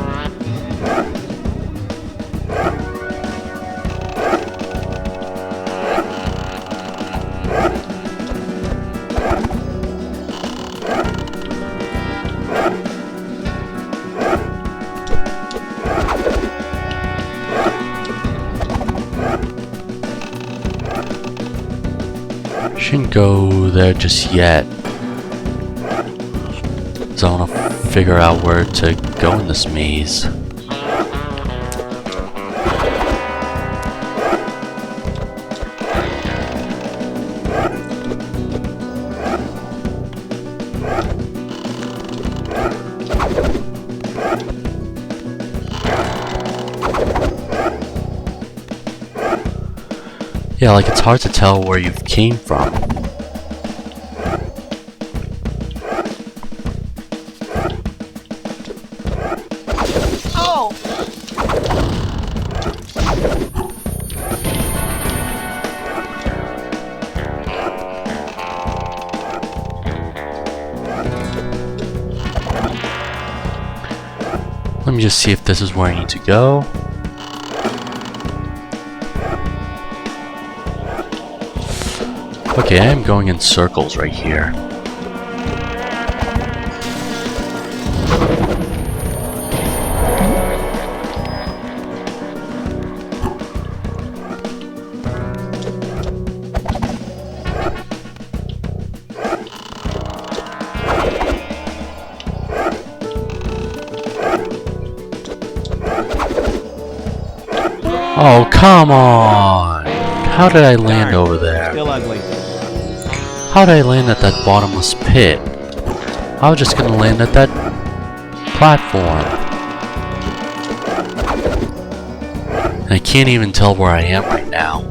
go there just yet. So I want to figure out where to go in this maze. Yeah, like it's hard to tell where you came from. Oh! Let me just see if this is where I need to go. Okay, I am going in circles right here. Oh, come on! How did I land over there? Still ugly. How did I land at that bottomless pit? I was just gonna land at that platform. And I can't even tell where I am right now.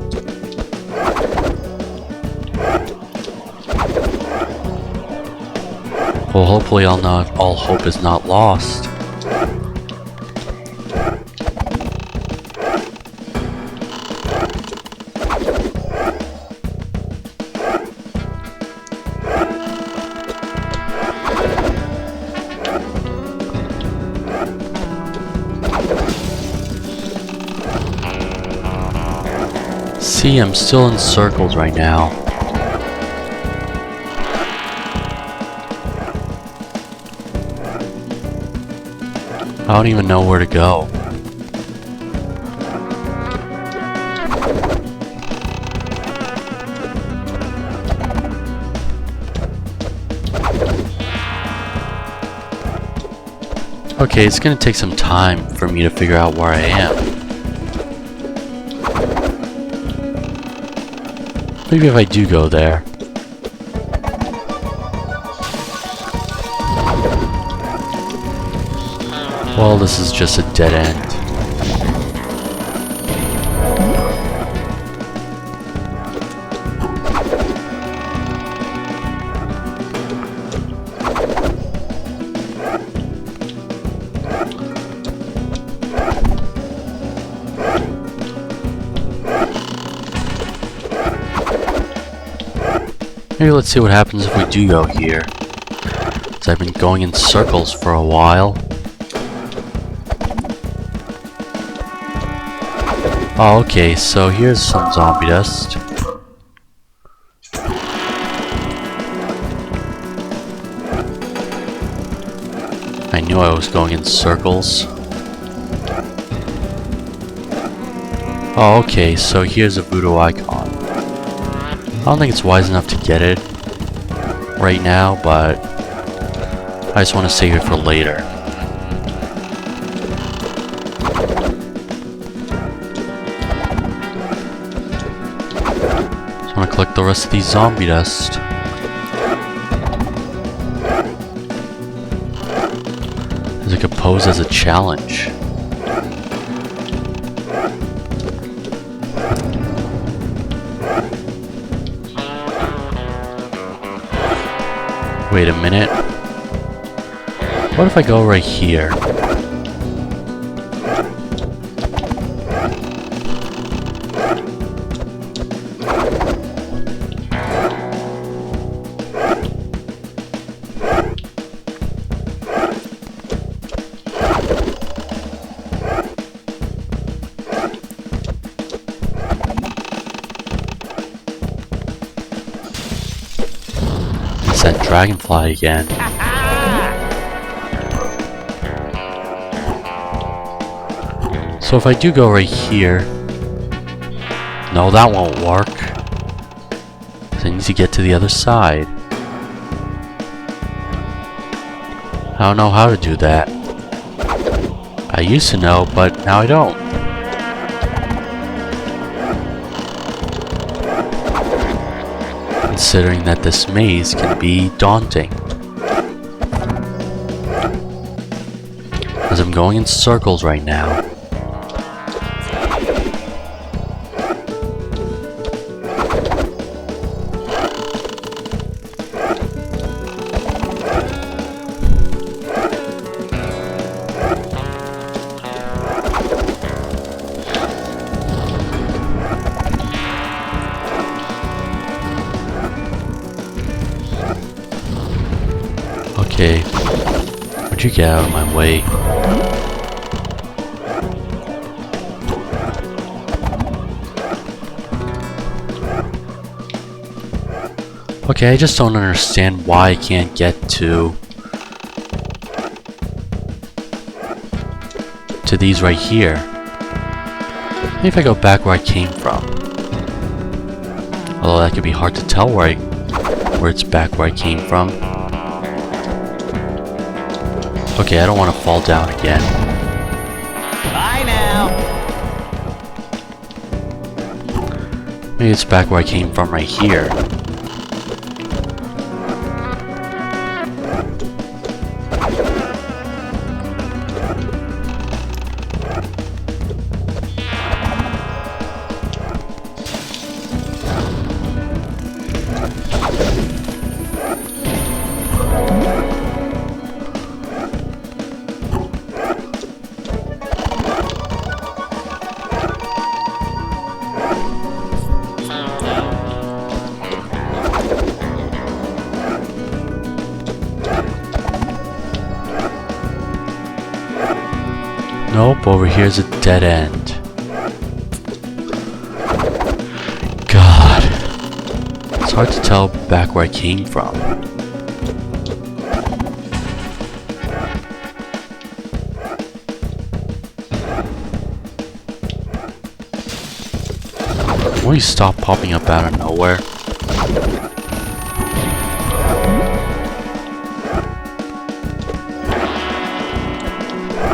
Well, hopefully I'll know if all hope is not lost. See, I'm still in circles right now. I don't even know where to go. Okay, it's gonna take some time for me to figure out where I am. Maybe if I do go there. Well, this is just a dead end. Maybe let's see what happens if we do go here. So I've been going in circles for a while. Oh, okay, so here's some zombie dust. I knew I was going in circles. Oh, okay, so here's a voodoo icon. I don't think it's wise enough to get it right now, but I just want to save it for later. So I'm going to collect the rest of these zombie dust. As it could pose as a challenge. Wait a minute. What if I go right here? That dragonfly again. So if I do go right here, no, that won't work. So I Then to get to the other side. I don't know how to do that. I used to know, but now I don't. Considering that this maze can be daunting. As I'm going in circles right now. Okay, would you get out of my way? Okay, I just don't understand why I can't get to these right here. Maybe if I go back where I came from. Although that could be hard to tell where it's back where I came from. Okay, I don't want to fall down again. Bye now. Maybe it's back where I came from right here. Nope, over here's a dead end. God. It's hard to tell back where I came from. Will you stop popping up out of nowhere?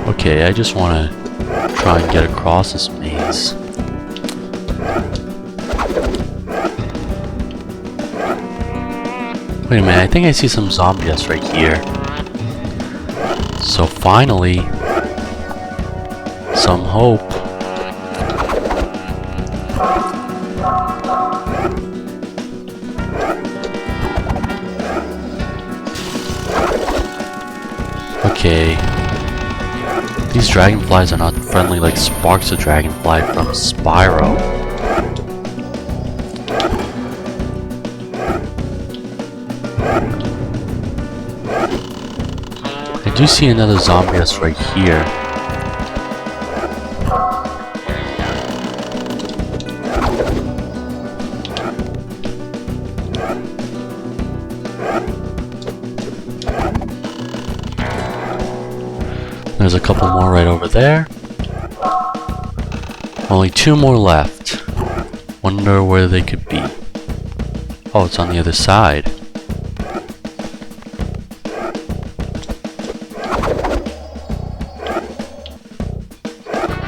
Okay, I just want to try and get across this maze. Wait a minute, I think I see some zombies right here. So finally, some hope. Okay. These dragonflies are not friendly like Sparks the Dragonfly from Spyro. I do see another zombies right here. There's a couple more right over there. Only 2 more left. Wonder where they could be. Oh, it's on the other side.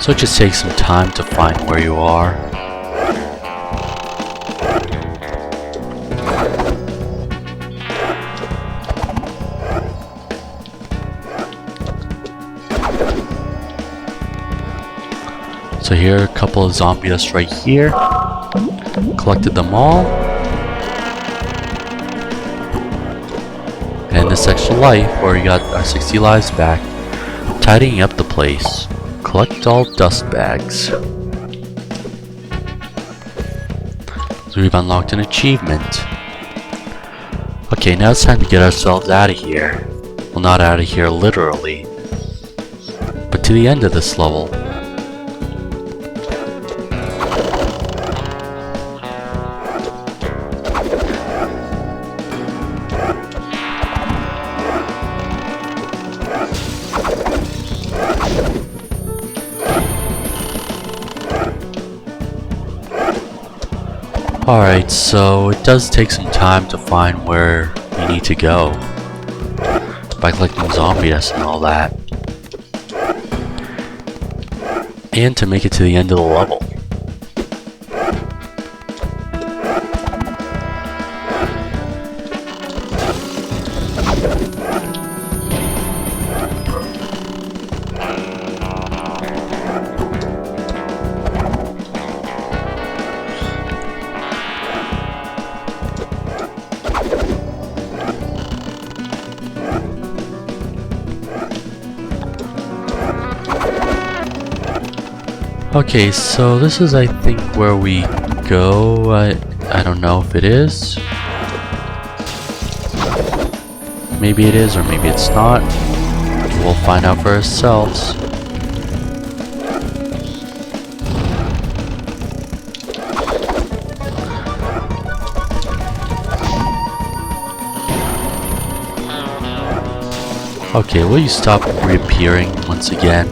So it just takes some time to find where you are. So here are a couple of zombies right here. Collected them all. And this extra life, where we got our 60 lives back. Tidying up the place. Collect all dust bags. So we've unlocked an achievement. Okay, now it's time to get ourselves out of here. Well, not out of here literally, but to the end of this level. Alright, so it does take some time to find where you need to go by collecting zombie dust and all that, and to make it to the end of the level. Okay, so this is, I think, where we go. I don't know if it is. Maybe it is, or maybe it's not. We'll find out for ourselves. Okay, will you stop reappearing once again?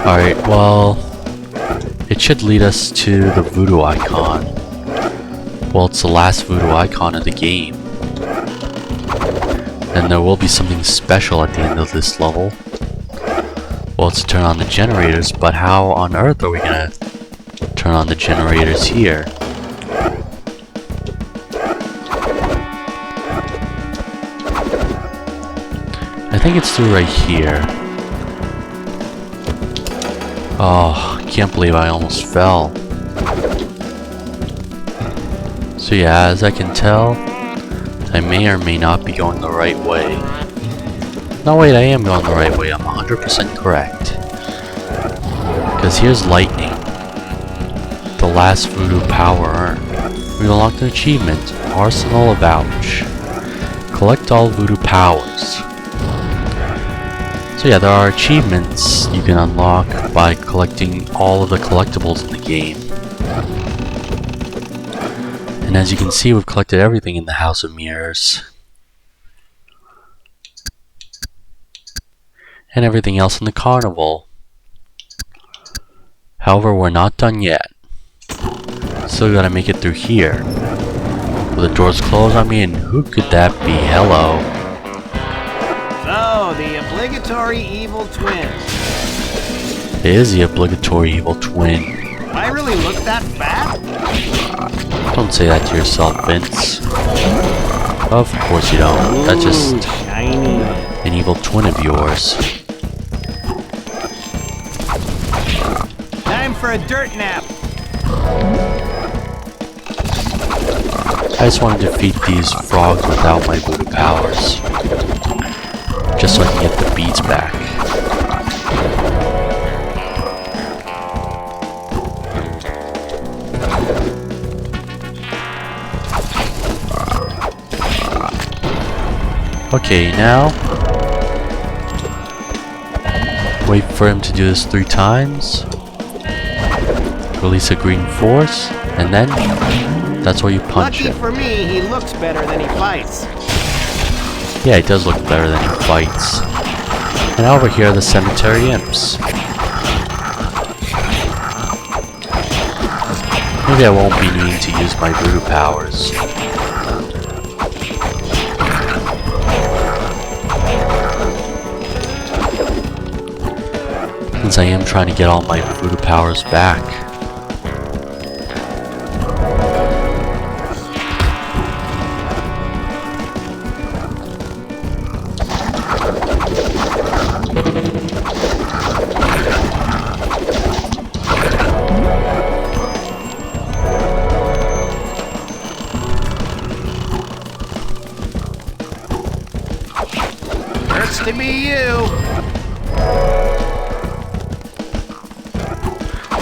Alright, well, it should lead us to the voodoo icon. Well, it's the last voodoo icon of the game. And there will be something special at the end of this level. Well, it's to turn on the generators, but how on earth are we gonna turn on the generators here? I think it's through right here. Oh, can't believe I almost fell. So yeah, as I can tell, I may or may not be going the right way. No wait, I am going the right way, I'm 100% correct. Because here's lightning. The last voodoo power earned. We unlocked an achievement, Arsenal of Ouch. Collect all voodoo powers. So yeah, there are achievements you can unlock by collecting all of the collectibles in the game. And as you can see, we've collected everything in the House of Mirrors. And everything else in the Carnival. However, we're not done yet. Still gotta make it through here. Will the doors close on me, and who could that be? Hello. So, the obligatory evil twin. It is the obligatory evil twin. Do I really look that fat? Don't say that to yourself, Vince. Of course you don't. That's just Shiny. an evil twin of yours. Time for a dirt nap. I just want to defeat these frogs without my voodoo powers. Just so I can get the beads back. Okay, now wait for him to do this 3 times. Release a green force, and then that's where you punch Lucky him. for me, he looks better than he fights. Yeah, he does look better than he fights. And over here are the cemetery imps. Maybe I won't be needing to use my voodoo powers. Since I am trying to get all my voodoo powers back. Hurts to be you.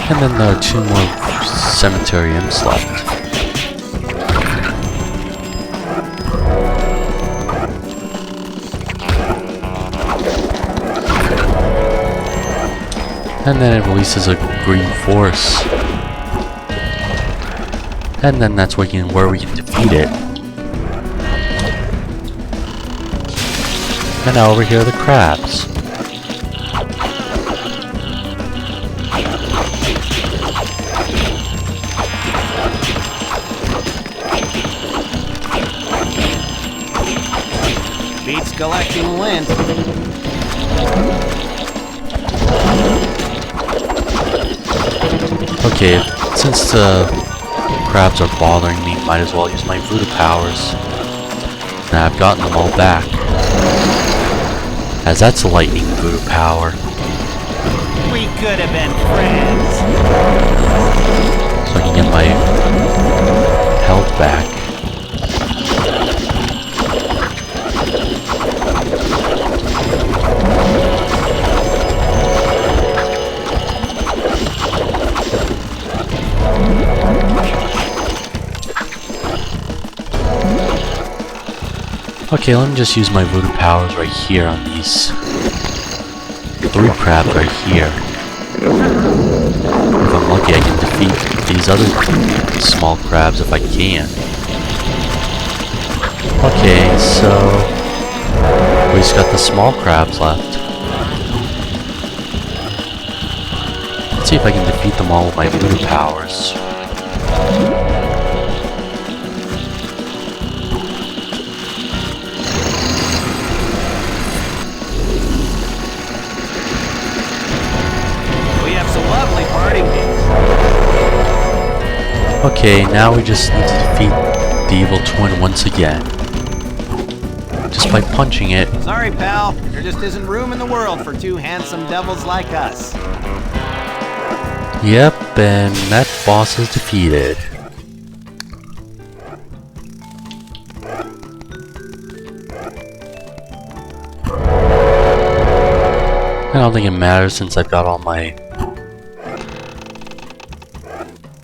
And then there are 2 more cemetery imps left. And then it releases a green force. And then that's where we can defeat it. And now over here are the crabs. just collecting lint. Okay, since the crabs are bothering me, might as well use my voodoo powers. And I've gotten them all back. As that's a lightning voodoo power. We could have been friends. So I can get my health back. Okay, let me just use my voodoo powers right here on these 3 crabs right here. If I'm lucky, I can defeat these other small crabs if I can. Okay, so we just got the small crabs left. Let's see if I can defeat them all with my voodoo powers. Okay, now we just need to defeat the evil twin once again. Just by punching it. Sorry, pal. There just isn't room in the world for 2 handsome devils like us. Yep, and that boss is defeated. I don't think it matters since I've got all my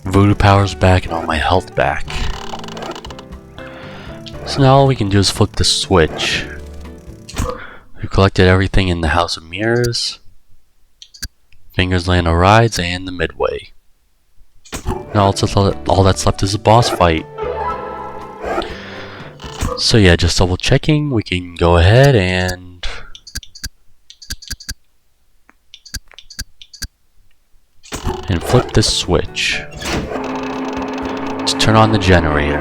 voodoo powers back and all my health back. So now all we can do is flip the switch. We've collected everything in the House of Mirrors, Fingers Land of Rides, and the Midway. Now all that's left is a boss fight. So yeah, just double checking, we can go ahead and flip this switch to turn on the generator.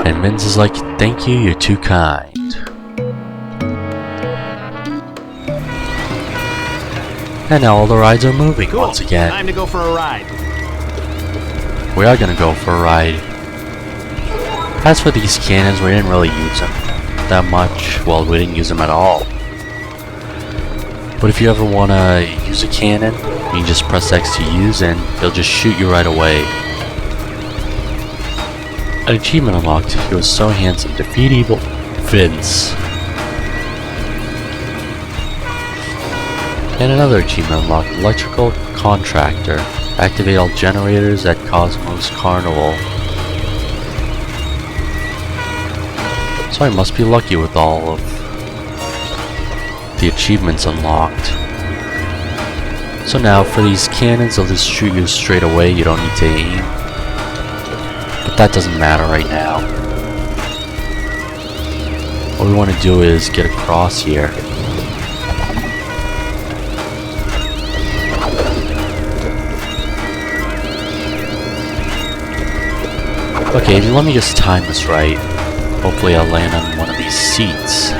And Minz is like, thank you, you're too kind. And now all the rides are moving once again. Time to go for a ride. We are gonna go for a ride. As for these cannons, we didn't really use them that much. Well, we didn't use them at all. But if you ever want to use a cannon, you can just press X to use and it'll just shoot you right away. An achievement unlocked. He was so handsome. Defeat evil Vince. And another achievement unlocked. Electrical Contractor. Activate all generators at Cosmos Carnival. So I must be lucky with all of the achievements unlocked. So now for these cannons, they'll just shoot you straight away, you don't need to aim. But that doesn't matter right now. What we want to do is get across here. Okay, if you let me just time this right, hopefully I'll land on one of these seats.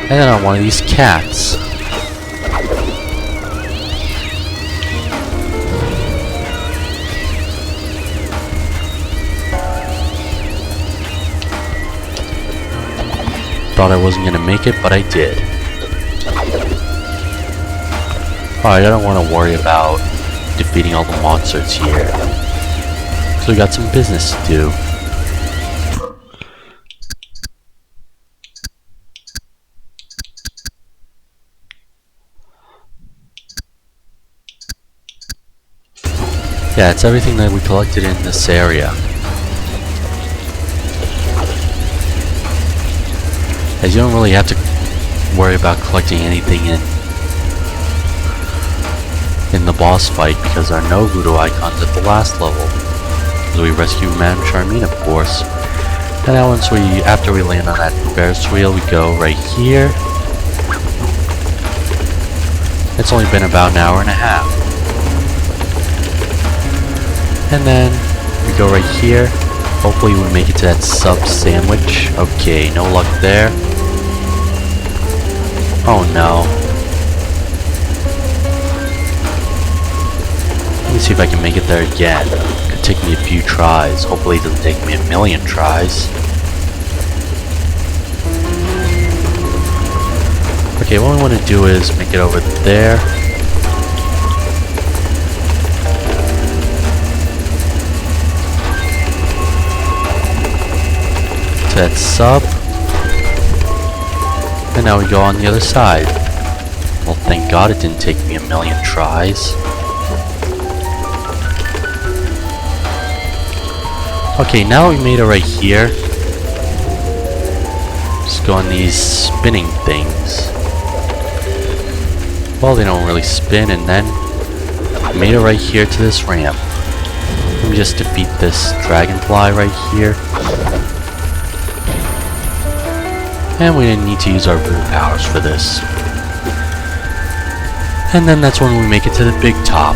And then on one of these cats. Thought I wasn't gonna make it, but I did. Alright, I don't want to worry about defeating all the monsters here. So we got some business to do. Yeah, it's everything that we collected in this area. As you don't really have to worry about collecting anything in the boss fight because there are no voodoo icons at the last level. Because we rescue Madam Charmaine, of course. And now after we land on that Ferris wheel, we go right here. It's only been about an hour and a half. And then we go right here, Hopefully we make it to that sub sandwich. Okay, no luck there. Oh no. Let me see if I can make it there again. Could take me a few tries. Hopefully it doesn't take me a million tries. Okay, what we want to do is make it over there. To that sub. And now we go on the other side. Well, thank God it didn't take me a million tries. Okay, now we made it right here. Just go on these spinning things. Well, they don't really spin, and then I made it right here to this ramp. Let me just defeat this dragonfly right here. And we didn't need to use our voodoo powers for this. And then that's when we make it to the big top.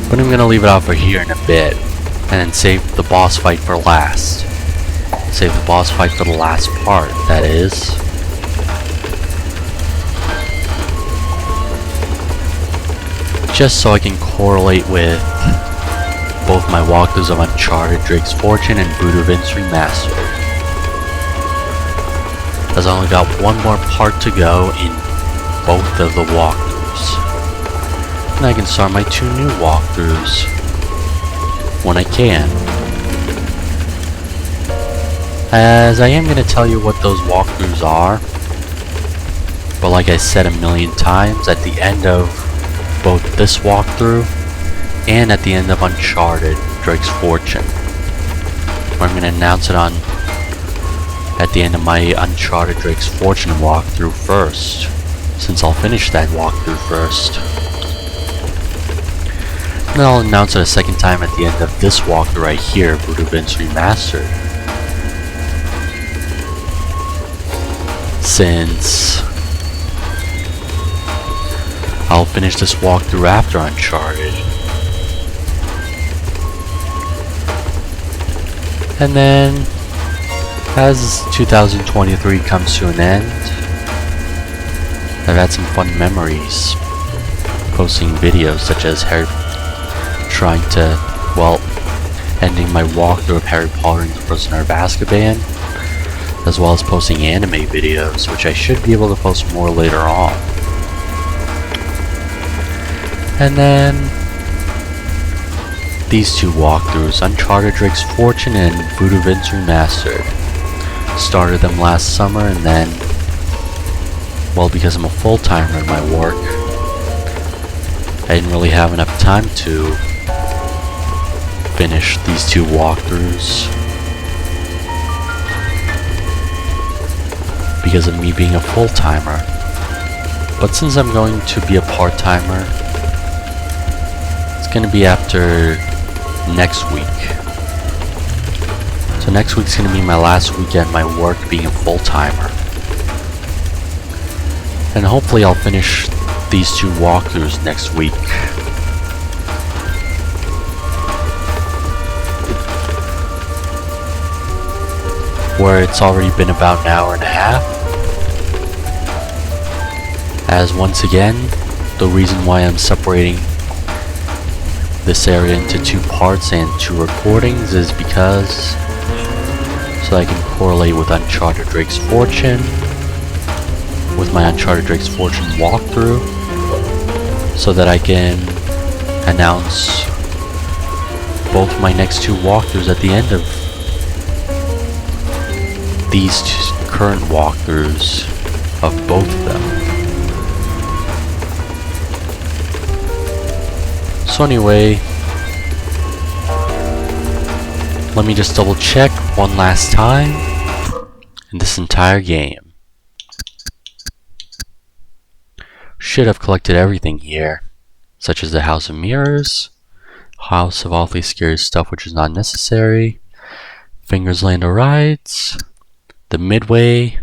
But I'm gonna leave it out for here in a bit. And then save the boss fight for last. Save the boss fight for the last part, that is. Just so I can correlate with both my walkthroughs of Uncharted Drake's Fortune and Voodoo Vince Remastered. As I only got one more part to go in both of the walkthroughs. And I can start my 2 new walkthroughs when I can. As I am going to tell you what those walkthroughs are. But like I said a million times, at the end of both this walkthrough and at the end of Uncharted Drake's Fortune, where I'm going to announce it on at the end of my Uncharted Drake's Fortune walkthrough first, since I'll finish that walkthrough first. And then I'll announce it a second time at the end of this walkthrough right here, Voodoo Vince Remastered. Since I'll finish this walkthrough after Uncharted. And then, as 2023 comes to an end, I've had some fun memories posting videos such as ending my walkthrough of Harry Potter and the Prisoner of Azkaban, as well as posting anime videos, which I should be able to post more later on. And then these 2 walkthroughs, Uncharted Drake's Fortune and Voodoo Vince Remastered. Started them last summer, and then, well, because I'm a full-timer in my work, I didn't really have enough time to finish these 2 walkthroughs because of me being a full-timer. But since I'm going to be a part-timer, it's going to be after next week. So next week's going to be my last week at my work being a full-timer. And hopefully I'll finish these 2 walkthroughs next week. Where it's already been about an hour and a half. As once again, the reason why I'm separating this area into 2 parts and 2 recordings is because so I can correlate with Uncharted Drake's Fortune, with my Uncharted Drake's Fortune walkthrough, so that I can announce both my next 2 walkthroughs at the end of these current walkthroughs of both of them. So anyway, let me just double check one last time in this entire game. Should have collected everything here, such as the House of Mirrors, House of Awfully Scary Stuff, which is not necessary, Fingers Land of Rides, the Midway,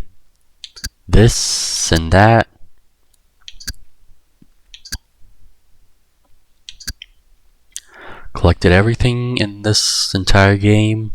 this and that. Collected everything in this entire game.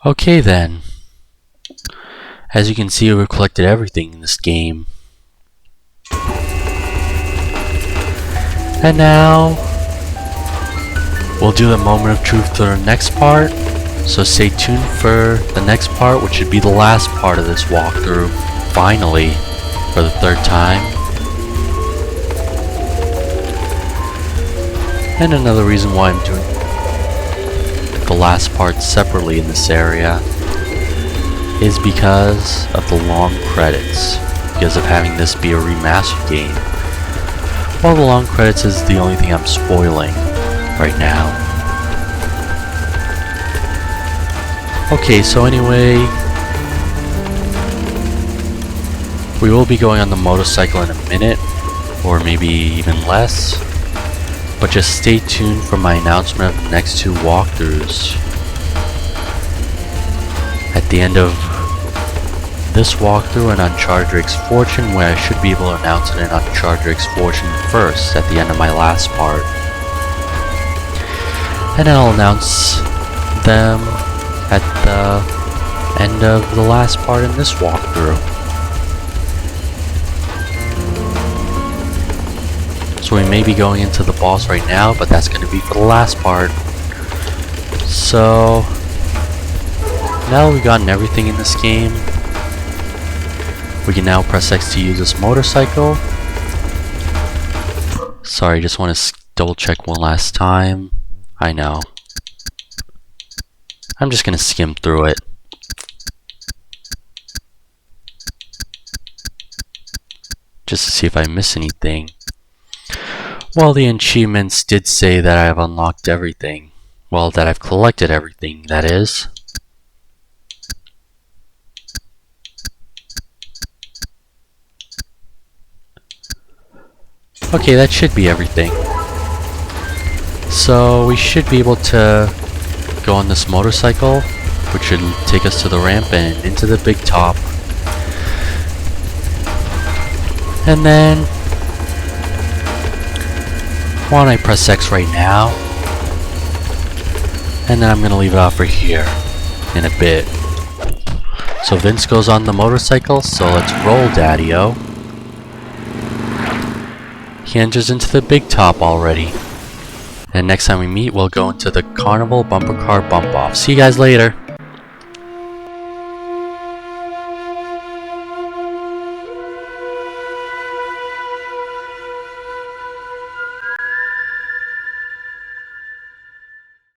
Okay then. As you can see, we've collected everything in this game. And now, we'll do the moment of truth for the next part. So stay tuned for the next part, which should be the last part of this walkthrough. Finally, for the third time. And another reason why I'm doing the last part separately in this area is because of the long credits, because of having this be a remastered game. Well, the long credits is the only thing I'm spoiling right now. Okay, so anyway, we will be going on the motorcycle in a minute, or maybe even less. But just stay tuned for my announcement of the next two walkthroughs. At the end of this walkthrough and Uncharted Drake's Fortune, where I should be able to announce it in Uncharted Drake's Fortune first at the end of my last part. And I'll announce them at the end of the last part in this walkthrough. So we may be going into the boss right now, but that's going to be for the last part. So now that we've gotten everything in this game, we can now press X to use this motorcycle. Sorry, just want to double check one last time. I know. I'm just going to skim through it. Just to see if I miss anything. Well, the achievements did say that I have unlocked everything. Well, that I've collected everything, that is. Okay, that should be everything. So, we should be able to go on this motorcycle, which should take us to the ramp and into the big top. And then, why don't I press X right now, and then I'm going to leave it off for here in a bit. So Vince goes on the motorcycle, so let's roll, Daddy-O. He enters into the big top already. And next time we meet, we'll go into the Carnival Bumper Car Bump Off. See you guys later.